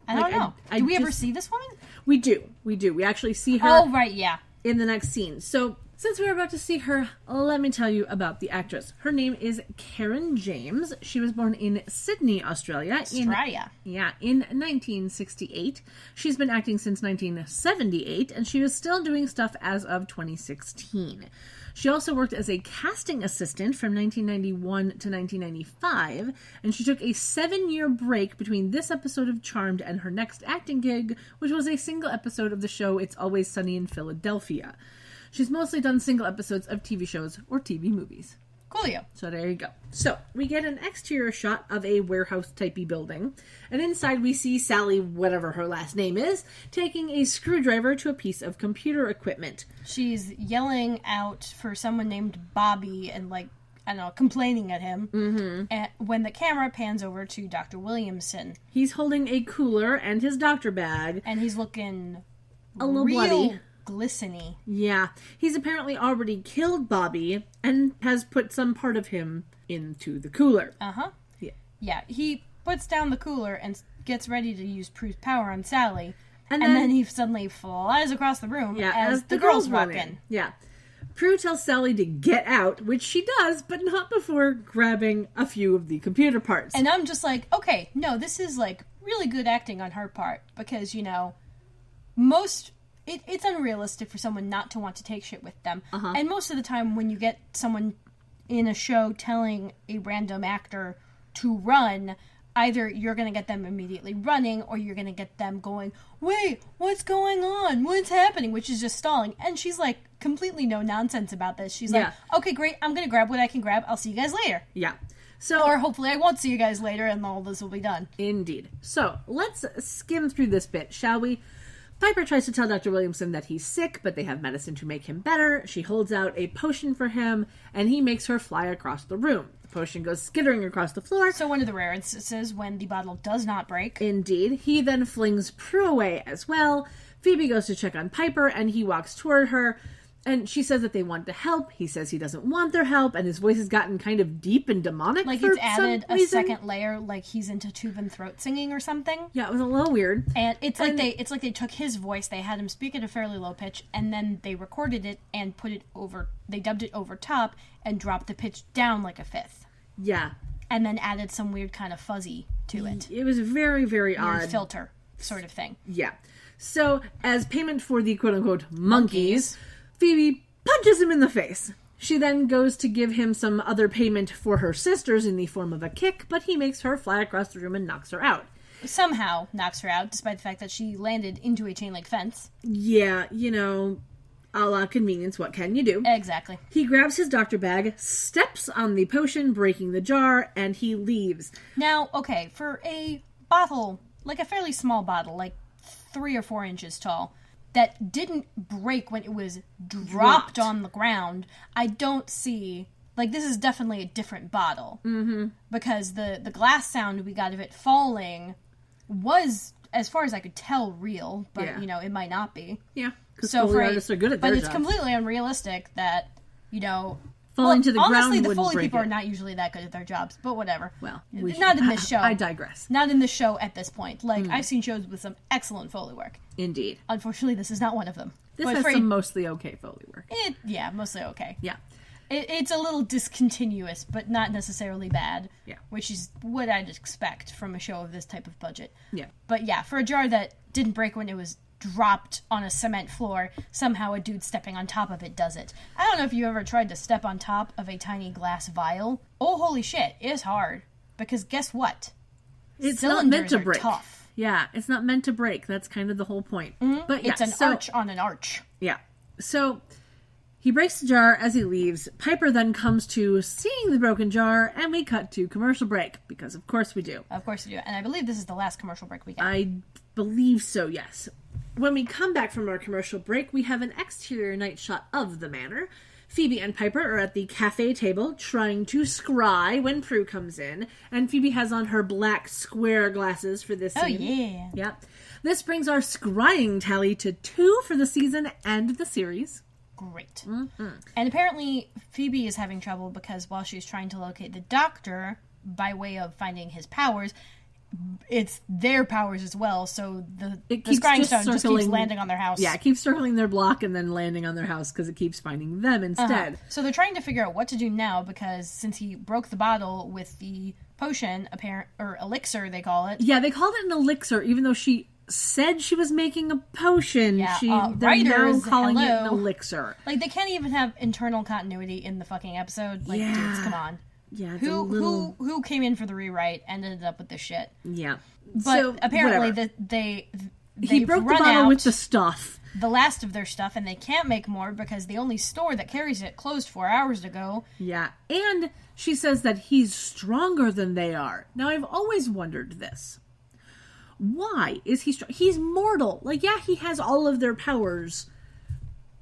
I don't know. Do we ever see this woman? We do. We actually see her. Oh, right, yeah. In the next scene. So, since we're about to see her, let me tell you about the actress. Her name is Karen James. She was born in Sydney, Australia. In 1968. She's been acting since 1978, and she was still doing stuff as of 2016. She also worked as a casting assistant from 1991 to 1995, and she took a 7-year break between this episode of Charmed and her next acting gig, which was a single episode of the show It's Always Sunny in Philadelphia. She's mostly done single episodes of TV shows or TV movies. Coolio. So there you go. So, we get an exterior shot of a warehouse-typey building, and inside we see Sally, whatever her last name is, taking a screwdriver to a piece of computer equipment. She's yelling out for someone named Bobby and, complaining at him. And when the camera pans over to Dr. Williamson. He's holding a cooler and his doctor bag. And he's looking a little bloody. Glisteny. Yeah. He's apparently already killed Bobby and has put some part of him into the cooler. Uh-huh. Yeah. Yeah, he puts down the cooler and gets ready to use Prue's power on Sally. And then he suddenly flies across the room as the girls walk in. Yeah. Prue tells Sally to get out, which she does, but not before grabbing a few of the computer parts. And I'm just like, okay, no, this is, really good acting on her part. Because, it's unrealistic for someone not to want to take shit with them. And most of the time when you get someone in a show telling a random actor to run, either you're going to get them immediately running or you're going to get them going, wait, what's going on? What's happening? Which is just stalling. And she's completely no nonsense about this. She's like, okay, great, I'm going to grab what I can grab. I'll see you guys later. Yeah. So, or hopefully I won't see you guys later and all this will be done. Indeed. So, let's skim through this bit, shall we? Piper tries to tell Dr. Williamson that he's sick, but they have medicine to make him better. She holds out a potion for him, and he makes her fly across the room. The potion goes skittering across the floor. So one of the rare instances when the bottle does not break. Indeed. He then flings Prue away as well. Phoebe goes to check on Piper, and he walks toward her. And she says that they want to help. He says he doesn't want their help, and his voice has gotten kind of deep and demonic. It's added a second layer, he's into tube and throat singing or something. Yeah, it was a little weird. And it's like they took his voice, they had him speak at a fairly low pitch, and then they recorded it and put it over. They dubbed it over top and dropped the pitch down like a fifth. Yeah, and then added some weird kind of fuzzy to it. It was very, very odd filter sort of thing. Yeah. So as payment for the quote unquote monkeys. Phoebe punches him in the face. She then goes to give him some other payment for her sisters in the form of a kick, but he makes her fly across the room and knocks her out. Somehow knocks her out, despite the fact that she landed into a chain-link fence. Yeah, A la convenience, what can you do? Exactly. He grabs his doctor bag, steps on the potion, breaking the jar, and he leaves. Now, okay, for a bottle, like a fairly small bottle, like 3 or 4 inches tall, that didn't break when it was dropped on the ground, I don't see... Like, this is definitely a different bottle. Mm-hmm. Because the glass sound we got of it falling was, as far as I could tell, real. But, it might not be. Yeah. Because Foley artists are good at their But job. it's completely unrealistic that, falling to the ground honestly, the wouldn't Foley break people it. are not usually that good at their jobs. But whatever. Well, not in this show. I digress. Not in this show at this point. Like, I've seen shows with some excellent Foley work. Indeed. Unfortunately, this is not one of them. This has some mostly okay Foley work. Mostly okay. Yeah. It's a little discontinuous, but not necessarily bad. Yeah. Which is what I'd expect from a show of this type of budget. Yeah. But yeah, for a jar that didn't break when it was dropped on a cement floor, somehow a dude stepping on top of it does it. I don't know if you ever tried to step on top of a tiny glass vial. Oh, holy shit, it's hard. Because guess what? It's Cylinders not meant to break. Are tough. Yeah, it's not meant to break. That's kind of the whole point. Mm-hmm. But yeah, it's an arch on an arch. Yeah. So he breaks the jar as he leaves. Piper then comes to seeing the broken jar, and we cut to commercial break, because of course we do. Of course we do. And I believe this is the last commercial break we get. I believe so, yes. When we come back from our commercial break, we have an exterior night shot of the manor. Phoebe and Piper are at the cafe table trying to scry when Prue comes in, and Phoebe has on her black square glasses for this scene. Oh, yeah. Yep. This brings our scrying tally to 2 for the season and the series. Great. Mm-hmm. And apparently Phoebe is having trouble because while she's trying to locate the doctor by way of finding his powers, it's their powers as well, so the scrying stone just keeps landing on their house. Yeah, it keeps circling their block and then landing on their house because it keeps finding them instead. So they're trying to figure out what to do now because since he broke the bottle with the potion, or elixir they call it. Yeah, they called it an elixir even though she said she was making a potion. Yeah, they're now calling it an hello. elixir. Like, they can't even have internal continuity in the fucking episode. Like, dudes, come on. Yeah, who came in for the rewrite and ended up with this shit? Yeah, but so, apparently he broke the bottle with the stuff, the last of their stuff, and they can't make more because the only store that carries it closed 4 hours ago. Yeah, and she says that he's stronger than they are. Now, I've always wondered this: why is he strong? He's mortal. Like, yeah, he has all of their powers.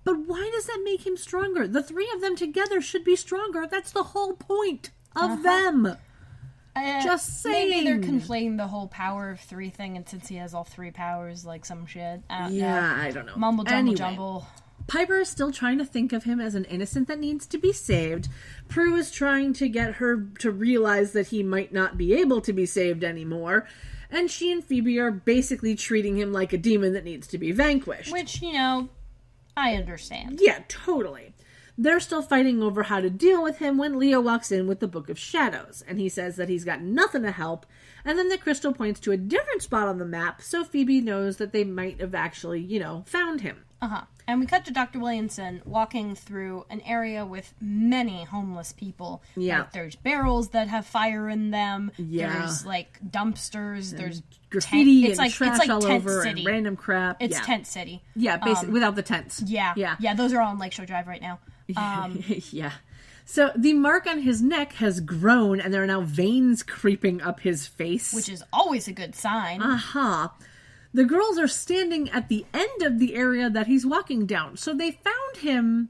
But why does that make him stronger? The 3 of them together should be stronger. That's the whole point of them. Just saying. Maybe they're conflating the whole power of 3 thing, and since he has all 3 powers, like some shit. I don't know. Mumble jumble jumble. Piper is still trying to think of him as an innocent that needs to be saved. Prue is trying to get her to realize that he might not be able to be saved anymore. And she and Phoebe are basically treating him like a demon that needs to be vanquished. Which, I understand. Yeah, totally. They're still fighting over how to deal with him when Leo walks in with the Book of Shadows, and he says that he's got nothing to help, and then the crystal points to a different spot on the map, so Phoebe knows that they might have actually, found him. And we cut to Dr. Williamson walking through an area with many homeless people. Yeah. Like, there's barrels that have fire in them. Yeah. There's, dumpsters. And there's graffiti and trash all Tent over City. and random crap. It's Tent City. Yeah, basically, without the tents. Yeah. Yeah, those are all on Lakeshore Drive right now. Yeah. So the mark on his neck has grown, and there are now veins creeping up his face. Which is always a good sign. The girls are standing at the end of the area that he's walking down. So they found him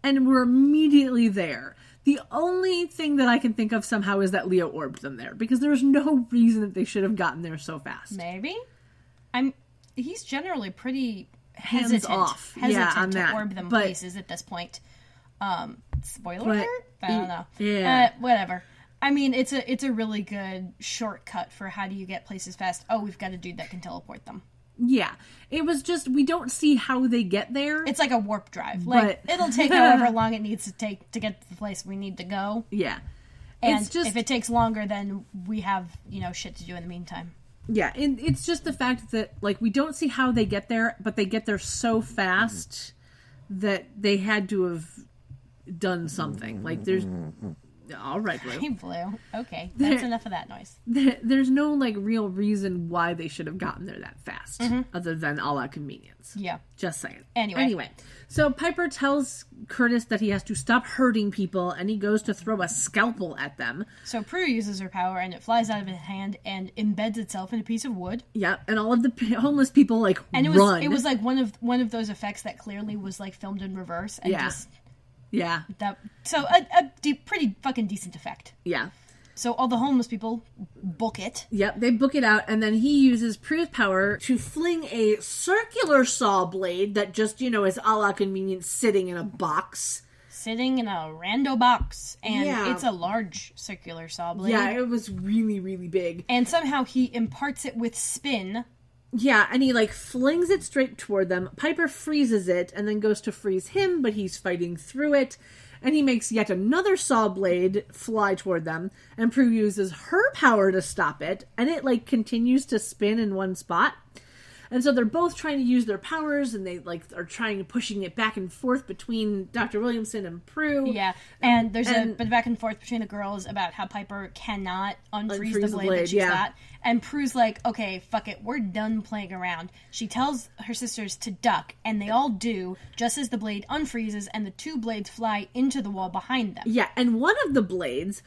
and were immediately there. The only thing that I can think of somehow is that Leo orbed them there, because there's no reason that they should have gotten there so fast. Maybe. He's generally pretty hesitant on to that. orb them But, places at this point. Spoiler alert? I don't know. Yeah. Whatever. I mean, it's a really good shortcut for how do you get places fast. Oh, we've got a dude that can teleport them. Yeah. It was just, we don't see how they get there. It's like a warp drive. Like, it'll take however long it needs to take to get to the place we need to go. Yeah. And if it takes longer, then we have, shit to do in the meantime. Yeah, and it's just the fact that, we don't see how they get there, but they get there so fast that they had to have done something. All right, Blue. Hey, Blue. Okay, that's enough of that noise. There's no, like, real reason why they should have gotten there that fast, other than a la convenience. Yeah. Just saying. Anyway, so Piper tells Curtis that he has to stop hurting people, and he goes to throw a scalpel at them. So Prue uses her power, and it flies out of his hand and embeds itself in a piece of wood. Yeah, and all of the homeless people, like, and run. It was like one of those effects that clearly was, like, filmed in reverse. And just... Yeah. So a pretty fucking decent effect. Yeah. So all the homeless people book it. Yep, they book it out, and then he uses Prue's power to fling a circular saw blade that just, is a la convenience sitting in a box. Sitting in a rando box. And it's a large circular saw blade. Yeah, it was really, really big. And somehow he imparts it with spin. Yeah, and he, like, flings it straight toward them. Piper freezes it and then goes to freeze him, but he's fighting through it. And he makes yet another saw blade fly toward them. And Prue uses her power to stop it. And it, like, continues to spin in one spot. And so they're both trying to use their powers, and they, like, are pushing it back and forth between Dr. Williamson and Prue. Yeah, and there's a bit of back and forth between the girls about how Piper cannot unfreeze the blade that she's got. And Prue's like, okay, fuck it, we're done playing around. She tells her sisters to duck, and they all do, just as the blade unfreezes, and the two blades fly into the wall behind them. Yeah, and one of the blades,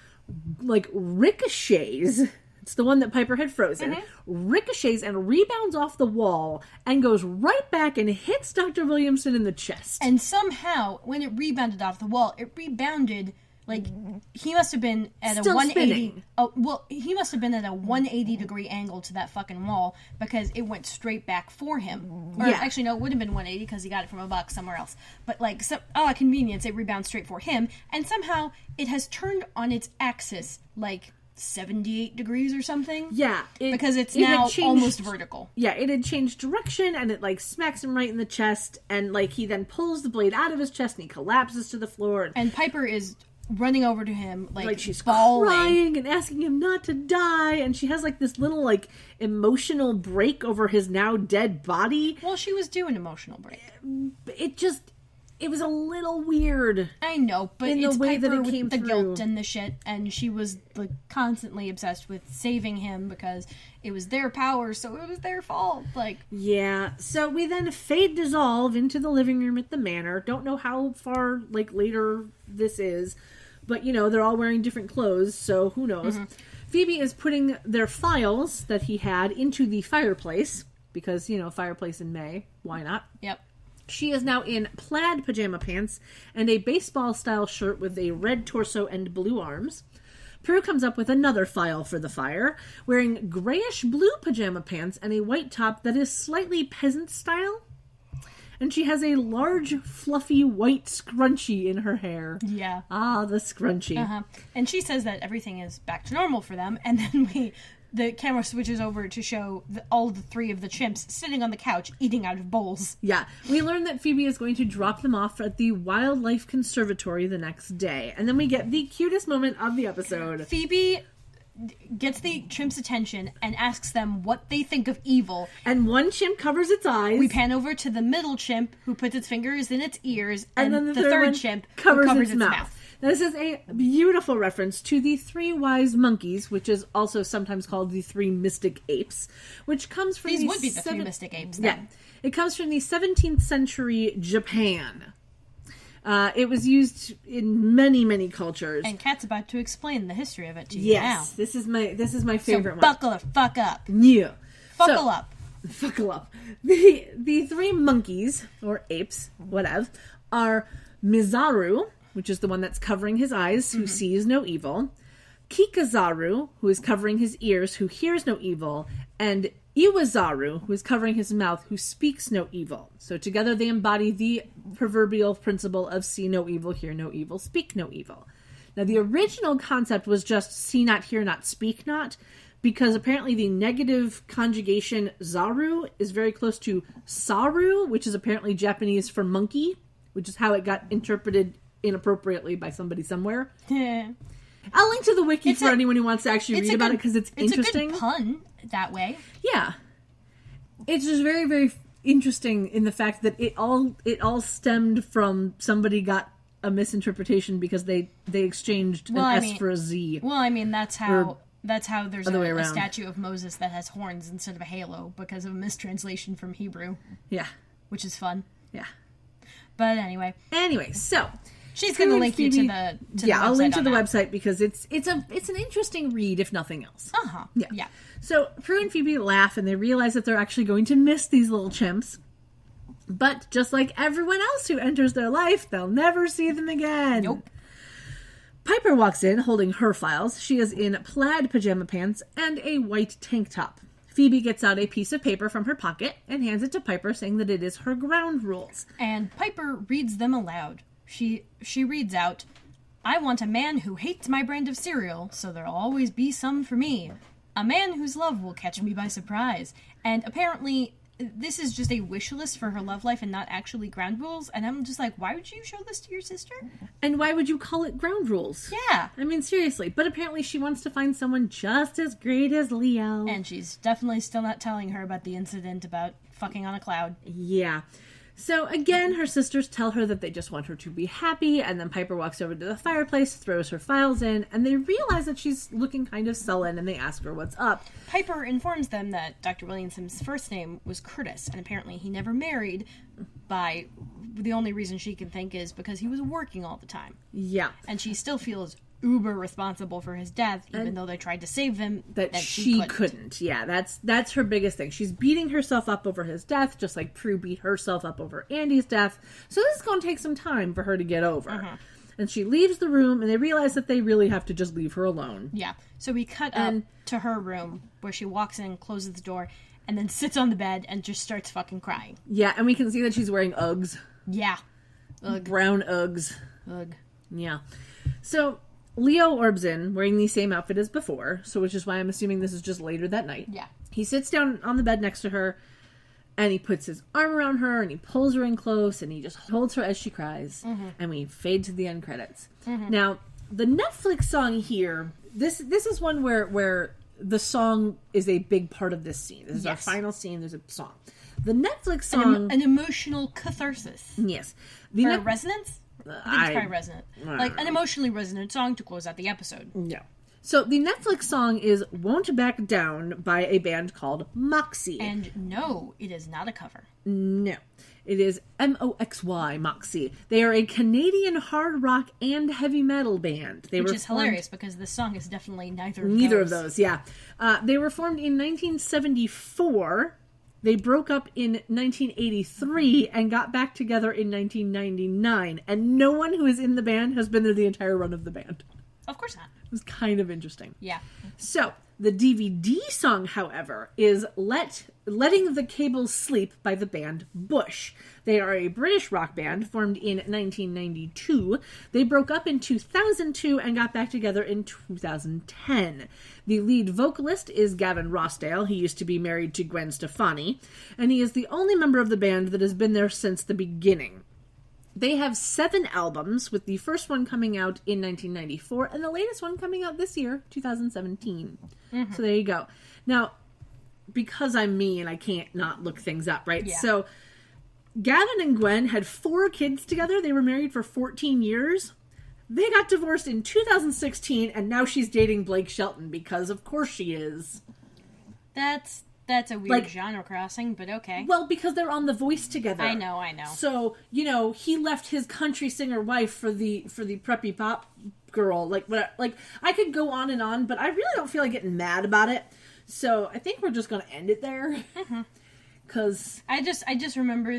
like, ricochets... It's the one that Piper had frozen. Ricochets and rebounds off the wall and goes right back and hits Dr. Williamson in the chest. And somehow, when it rebounded off the wall, it rebounded, like, he must have been at Still a 180... spinning. Oh, well, he must have been at a 180-degree angle to that fucking wall because it went straight back for him. Or, actually, no, it would have been 180 because he got it from a box somewhere else. But, like, convenience, it rebounds straight for him. And somehow, it has turned on its axis, like... 78 degrees or something. Yeah. Because it's now almost vertical. Yeah, it had changed direction, and it, like, smacks him right in the chest, and, like, he then pulls the blade out of his chest, and he collapses to the floor. And Piper is running over to him, like she's bawling. Crying and asking him not to die, and she has, like, this little, like, emotional break over his now dead body. Well, she was due an emotional break. It was a little weird. I know, but in it's the way Piper that it with came the through. guilt and the shit, and she was, like, constantly obsessed with saving him because it was their power, so it was their fault. Like, yeah. So we then fade dissolve into the living room at the manor. Don't know how far, like, later this is, but, they're all wearing different clothes, so who knows. Phoebe is putting their files that he had into the fireplace because, fireplace in May. Why not? Yep. She is now in plaid pajama pants and a baseball-style shirt with a red torso and blue arms. Prue comes up with another file for the fire, wearing grayish-blue pajama pants and a white top that is slightly peasant-style. And she has a large, fluffy, white scrunchie in her hair. Yeah. Ah, the scrunchie. And she says that everything is back to normal for them, and then the camera switches over to show all the three of the chimps sitting on the couch eating out of bowls. Yeah. We learn that Phoebe is going to drop them off at the Wildlife Conservatory the next day. And then we get the cutest moment of the episode. Phoebe gets the chimp's attention and asks them what they think of evil. And one chimp covers its eyes. We pan over to the middle chimp who puts its fingers in its ears. And then the third chimp covers its mouth. mouth. This is a beautiful reference to the three wise monkeys, which is also sometimes called the three mystic apes, which comes from These would be the three mystic apes, then. Yeah. It comes from the 17th century Japan. It was used in many, many cultures. And Kat's about to explain the history of it to you now. Yes, this is my favorite one. Buckle the fuck up. Yeah. Buckle up. Buckle up. The three monkeys, or apes, whatever, are Mizaru, which is the one that's covering his eyes, who sees no evil. Kikazaru, who is covering his ears, who hears no evil. And Iwazaru, who is covering his mouth, who speaks no evil. So together they embody the proverbial principle of see no evil, hear no evil, speak no evil. Now the original concept was just see not, hear not, speak not, because apparently the negative conjugation zaru is very close to saru, which is apparently Japanese for monkey, which is how it got interpreted inappropriately by somebody somewhere. I'll link to the wiki for anyone who wants to actually read about it because it's interesting. It's a good pun that way. Yeah. It's just very, very interesting in the fact that it all stemmed from somebody got a misinterpretation because they exchanged an S for a Z. Well, I mean, that's how there's a statue of Moses that has horns instead of a halo because of a mistranslation from Hebrew. Yeah. Which is fun. Yeah. But anyway. So she's going to link you to the website. I'll link to the website because it's an interesting read, if nothing else. Uh-huh. Yeah. So Prue and Phoebe laugh and they realize that they're actually going to miss these little chimps. But just like everyone else who enters their life, they'll never see them again. Nope. Piper walks in holding her files. She is in plaid pajama pants and a white tank top. Phoebe gets out a piece of paper from her pocket and hands it to Piper, saying that it is her ground rules. And Piper reads them aloud. She reads out, "I want a man who hates my brand of cereal, so there'll always be some for me. A man whose love will catch me by surprise." And apparently, this is just a wish list for her love life and not actually ground rules. And I'm just like, why would you show this to your sister? And why would you call it ground rules? Yeah. I mean, seriously. But apparently she wants to find someone just as great as Leo. And she's definitely still not telling her about the incident about fucking on a cloud. Yeah. So again, her sisters tell her that they just want her to be happy, and then Piper walks over to the fireplace, throws her files in, and they realize that she's looking kind of sullen, and they ask her what's up. Piper informs them that Dr. Williamson's first name was Curtis, and apparently he never married. By the only reason she can think is because he was working all the time. Yeah. And she still feels uber responsible for his death, even though they tried to save him. That she couldn't. Yeah, that's her biggest thing. She's beating herself up over his death, just like Prue beat herself up over Andy's death. So this is going to take some time for her to get over. Uh-huh. And she leaves the room, and they realize that they really have to just leave her alone. Yeah. So we cut up to her room, where she walks in, closes the door, and then sits on the bed and just starts fucking crying. Yeah, and we can see that she's wearing Uggs. Yeah. Ugg. Brown Uggs. Ugg. Yeah. So Leo orbs in, wearing the same outfit as before, so which is why I'm assuming this is just later that night. Yeah. He sits down on the bed next to her, and he puts his arm around her, and he pulls her in close, and he just holds her as she cries, and we fade to the end credits. Now, the Netflix song here, this is one where the song is a big part of this scene. This is our final scene, there's a song. The Netflix song... An emotional catharsis. Yes. Or resonance? I think it's probably resonant. Like, an emotionally resonant song to close out the episode. Yeah. So, the Netflix song is Won't Back Down by a band called Moxie. And no, it is not a cover. No. It is Moxy, Moxie. They are a Canadian hard rock and heavy metal band. Which is hilarious, because this song is definitely neither of those, yeah. They were formed in 1974... They broke up in 1983 and got back together in 1999. And no one who is in the band has been there the entire run of the band. Of course not. It was kind of interesting. Yeah. So, the DVD song, however, is Letting the Cables Sleep by the band Bush. They are a British rock band formed in 1992. They broke up in 2002 and got back together in 2010. The lead vocalist is Gavin Rossdale. He used to be married to Gwen Stefani, and he is the only member of the band that has been there since the beginning. They have 7 albums, with the first one coming out in 1994 and the latest one coming out this year, 2017. So there you go. Now, because I'm me and I can't not look things up, right? Yeah. So Gavin and Gwen had 4 kids together. They were married for 14 years. They got divorced in 2016, and now she's dating Blake Shelton, because of course she is. That's a weird genre crossing, but okay. Well, because they're on The Voice together. I know. So, he left his country singer wife for the preppy pop girl. Like, I could go on and on, but I really don't feel like getting mad about it. So, I think we're just going to end it there. Because... I just remember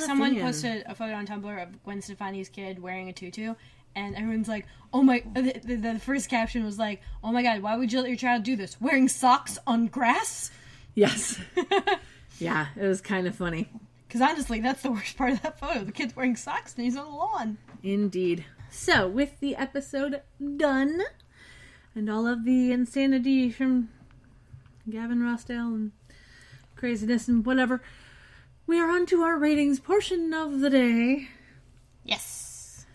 someone posted a photo on Tumblr of Gwen Stefani's kid wearing a tutu, and everyone's like, oh my... The first caption was like, oh my god, why would you let your child do this? Wearing socks on grass? Yes. Yeah, it was kind of funny. Because honestly, that's the worst part of that photo. The kid's wearing socks and he's on the lawn. Indeed. So, with the episode done, and all of the insanity from Gavin Rossdale and craziness and whatever, we are on to our ratings portion of the day. Yes.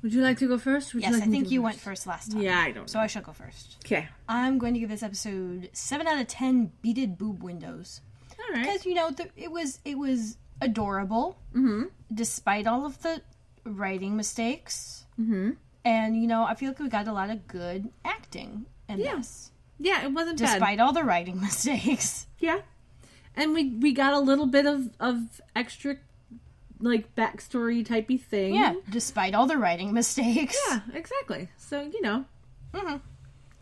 Would you like to go first? Yes, I think you went first last time. Yeah, I don't know. So I shall go first. Okay. I'm going to give this episode 7 out of 10 beaded boob windows. All right. Because, it was adorable, despite all of the writing mistakes. Mm-hmm. And, you know, I feel like we got a lot of good acting in this. Yeah, it wasn't bad. Despite all the writing mistakes. Yeah. And we got a little bit of extra, like, backstory typey thing. Yeah, despite all the writing mistakes. Yeah, exactly. So, you know. Mm-hmm.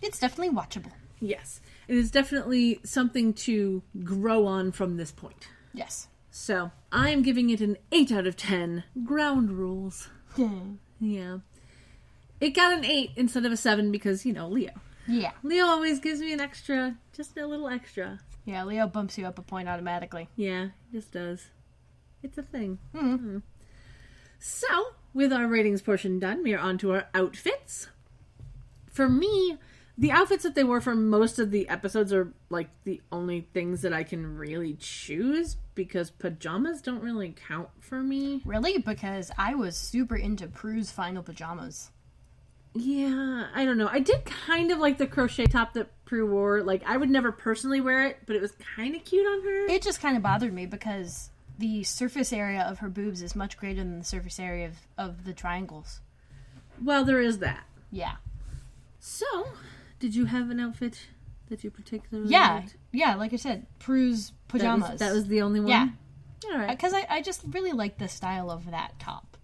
It's definitely watchable. Yes. It is definitely something to grow on from this point. Yes. So, I am giving it an 8 out of 10. Ground rules. Yeah. It got an 8 instead of a 7 because, you know, Leo. Yeah. Leo always gives me an extra, just a little extra. Yeah, Leo bumps you up a point automatically. Yeah, he just does. It's a thing. Mm-hmm. So, with our ratings portion done, we are on to our outfits. For me, the outfits that they wore for most of the episodes are, like, the only things that I can really choose, because pajamas don't really count for me. Really? Because I was super into Prue's final pajamas. Yeah, I don't know. I did kind of like the crochet top that Prue wore. Like, I would never personally wear it, but it was kind of cute on her. It just kind of bothered me because the surface area of her boobs is much greater than the surface area of the triangles. Well, there is that. Yeah. So, did you have an outfit that you particularly liked? Yeah, like I said, Prue's pajamas. That was the only one? Yeah. All right. Because I just really like the style of that top.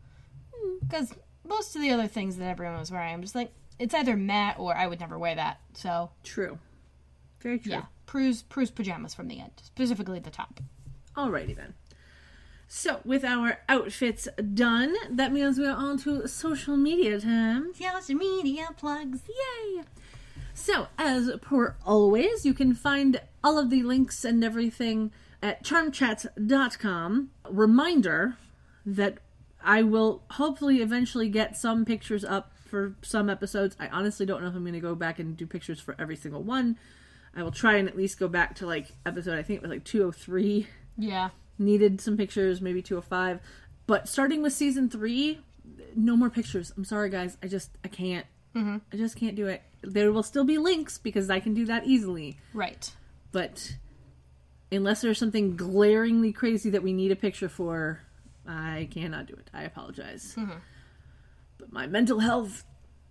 Because most of the other things that everyone was wearing, I'm just like, it's either matte or I would never wear that. So True. Very true. yeah, Prue's pajamas from the end, specifically the top. Alrighty then. So, with our outfits done, that means we're on to social media time. Social media plugs. Yay! So, as per always, you can find all of the links and everything at charmchats.com. Reminder that I will hopefully eventually get some pictures up for some episodes. I honestly don't know if I'm going to go back and do pictures for every single one. I will try and at least go back to, like, episode, I think it was like 203. Yeah. Needed some pictures, maybe 205. But starting with season 3, no more pictures. I'm sorry, guys. I can't. Mm-hmm. I just can't do it. There will still be links because I can do that easily. Right. But unless there's something glaringly crazy that we need a picture for, I cannot do it. I apologize. Mm-hmm. But my mental health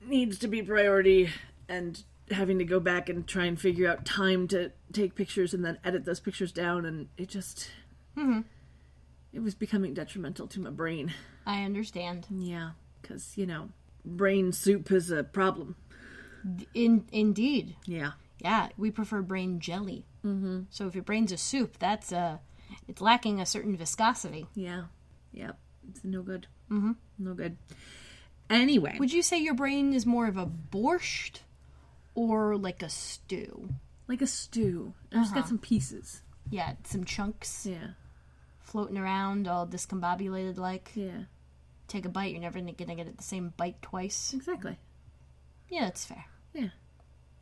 needs to be priority, and having to go back and try and figure out time to take pictures and then edit those pictures down, and it just... Mm-hmm. It was becoming detrimental to my brain. I understand. Yeah, because, you know, brain soup is a problem. Indeed. Yeah. Yeah, we prefer brain jelly. Mm-hmm. So if your brain's a soup, it's lacking a certain viscosity. Yeah. Yep. It's no good. Mm-hmm. No good. Anyway. Would you say your brain is more of a borscht or like a stew? Like a stew. I just got some pieces. Yeah, some chunks. Yeah. Floating around, all discombobulated like. Yeah. Take a bite, you're never going to get the same bite twice. Exactly. Yeah, that's fair. Yeah.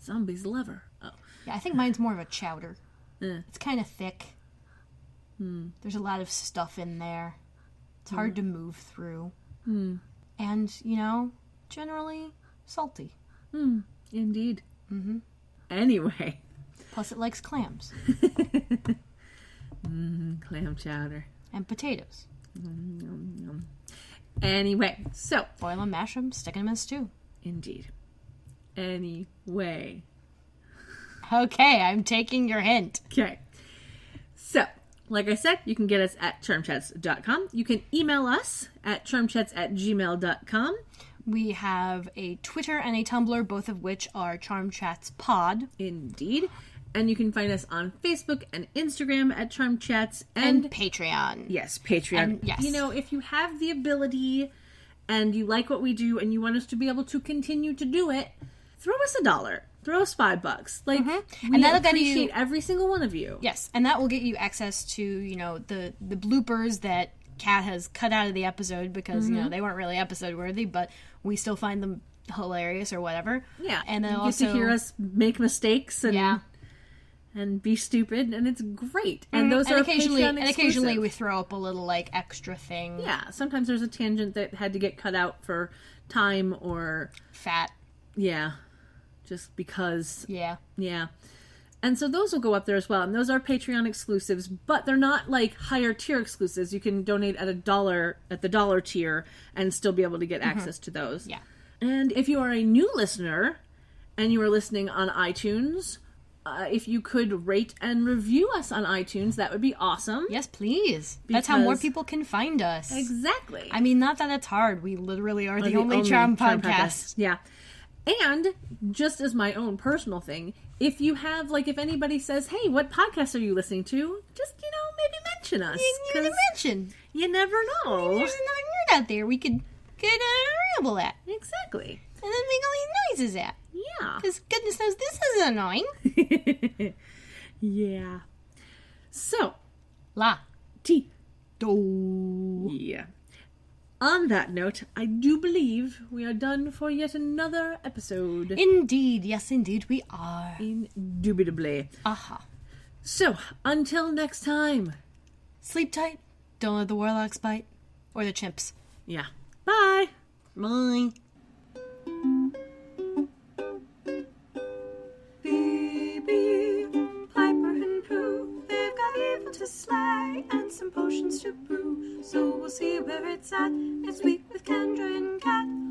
Zombies liver. Oh. Yeah, I think mine's more of a chowder. Yeah. It's kind of thick. There's a lot of stuff in there. It's hard to move through. And, you know, generally salty. Indeed. Mm-hmm. Anyway. Plus it likes clams. Clam chowder. And potatoes. Anyway, so. Boil them, mash them, stick them in stew. Indeed. Anyway. Okay, I'm taking your hint. Okay. So, like I said, you can get us at charmchats.com. You can email us at charmchats@gmail.com. We have a Twitter and a Tumblr, both of which are CharmChatsPod. Indeed. And you can find us on Facebook and Instagram at CharmChats. And Patreon. Yes, Patreon. And yes. You know, if you have the ability and you like what we do and you want us to be able to continue to do it, throw us $1. Throw us $5. Like, we and that'll get appreciate you every single one of you. Yes, and that will get you access to, you know, the bloopers that Kat has cut out of the episode because, you know, they weren't really episode worthy, but we still find them hilarious or whatever. Yeah. And then you also get to hear us make mistakes and be stupid, and it's great. And those are occasionally we throw up a little like extra thing. Yeah, sometimes there's a tangent that had to get cut out for time or fat. Yeah. Just because. Yeah. Yeah. And so those will go up there as well. And those are Patreon exclusives, but they're not like higher tier exclusives. You can donate at the dollar tier and still be able to get access to those. Yeah. And if you are a new listener and you are listening on iTunes, if you could rate and review us on iTunes, that would be awesome. Yes, please. That's how more people can find us. Exactly. I mean, not that it's hard. We literally are the only Charm podcast. Yeah. And just as my own personal thing, if you have, like, if anybody says, hey, what podcast are you listening to? Just, maybe mention us. You need to mention. You never know. Maybe there's another word out there we could get agreeable at. Exactly. And then make all these noises at. Yeah. Because goodness knows this is annoying. Yeah. So. La. Ti. Do. Yeah. On that note, I do believe we are done for yet another episode. Indeed. Yes, indeed we are. Indubitably. Aha. So, until next time. Sleep tight. Don't let the warlocks bite. Or the chimps. Yeah. Bye. Bye. Phoebe, Piper, and Pooh, they've got evil to slay and some potions to brew. So we'll see where it's at next week with Kendra and Kat.